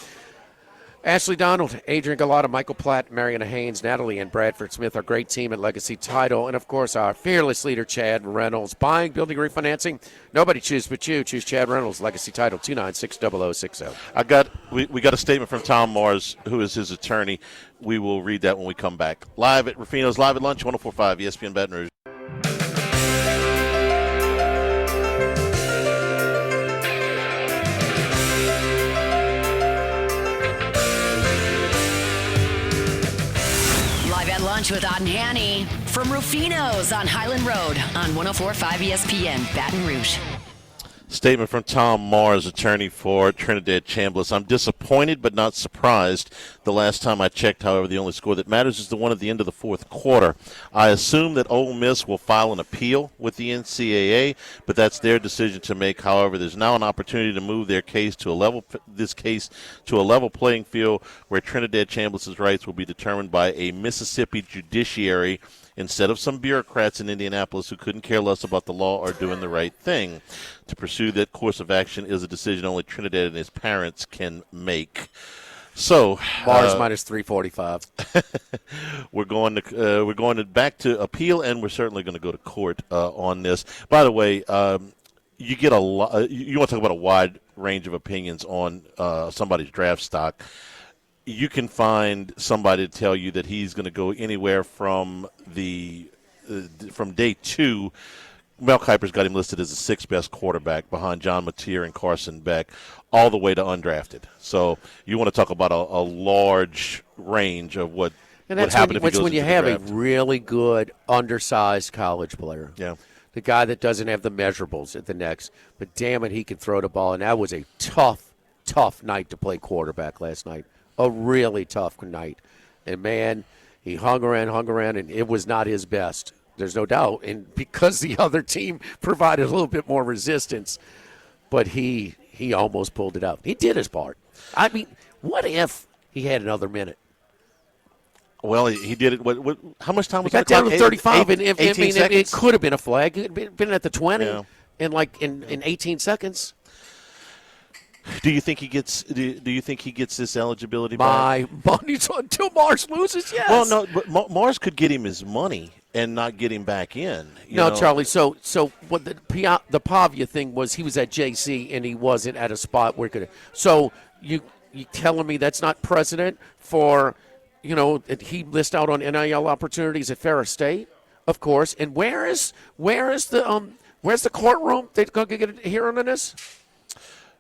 Ashley Donald, Adrian Galata, Michael Platt, Mariana Haynes, Natalie, and Bradford Smith, our great team at Legacy Title. And, of course, our fearless leader, Chad Reynolds. Buying, building, refinancing. Nobody choose but you. Choose Chad Reynolds, Legacy Title, 296-0060.
We got a statement from Tom Mars, who is his attorney. We will read that when we come back. Live at Rufino's, live at lunch, 104.5 ESPN Baton Rouge.
Lunch with Otten Hanny from Rufino's on Highland Road on 104.5 ESPN, Baton Rouge.
Statement from Tom Mars, attorney for Trinidad Chambliss. I'm disappointed but not surprised. The last time I checked, however, the only score that matters is the one at the end of the fourth quarter. I assume that Ole Miss will file an appeal with the NCAA, but that's their decision to make. However, there's now an opportunity to move their case to a level playing field where Trinidad Chambliss's rights will be determined by a Mississippi judiciary instead of some bureaucrats in Indianapolis who couldn't care less about the law or doing the right thing. To pursue that course of action is a decision only Trinidad and his parents can make. So
Mars minus 345.
we're going to back to appeal, and we're certainly going to go to court on this. By the way, you get a lot. You want to talk about a wide range of opinions on somebody's draft stock. You can find somebody to tell you that he's going to go anywhere from from day 2. Mel Kiper's got him listed as the 6th best quarterback behind John Mateer and Carson Beck, all the way to undrafted. So you want to talk about a large range of what
and that's
happened
when you have a really good undersized college player.
Yeah.
The guy that doesn't have the measurables at the next, but damn it, he can throw the ball. And that was a tough night to play quarterback last night. A really tough night. And, man, he hung around, and it was not his best. There's no doubt. And because the other team provided a little bit more resistance, but he almost pulled it out. He did his part. I mean, what if he had another minute?
Well, he did it. What, how much time was
that?
Got
down to 35. It could have been a flag. It could have been at the 20 in 18 seconds.
Do you think he gets? Do you think he gets this eligibility
My
back?
money's until Mars loses. Yes.
Well, no, but Mars could get him his money and not get him back in. You
know?
Charlie.
So what the Pavia thing was, he was at JC and he wasn't at a spot where he could. So you telling me that's not precedent for, he missed out on NIL opportunities at Ferris State, of course. And where's the courtroom? They're going to get a hearing on this.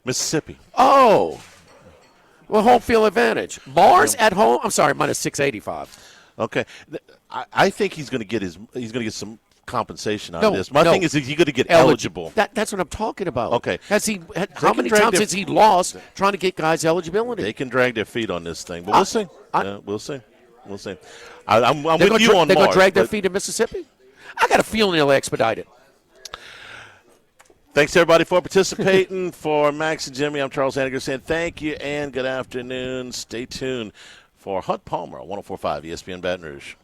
Mississippi.
Oh, well, home field advantage. Mars at home. I'm sorry, minus 685.
Okay, I think he's going to get some compensation out of this. My thing is he's going to get eligible.
That's what I'm talking about.
Okay,
how many times has he lost trying to get guys eligibility?
They can drag their feet on this thing, but we'll see. We'll see. I'm with you on Mars.
They're going to drag their feet in Mississippi. I got a feeling they'll expedite it.
Thanks, everybody, for participating. For Max and Jimmy, I'm Charles Hanniger saying thank you and good afternoon. Stay tuned for Hunt Palmer on 104.5 ESPN Baton Rouge.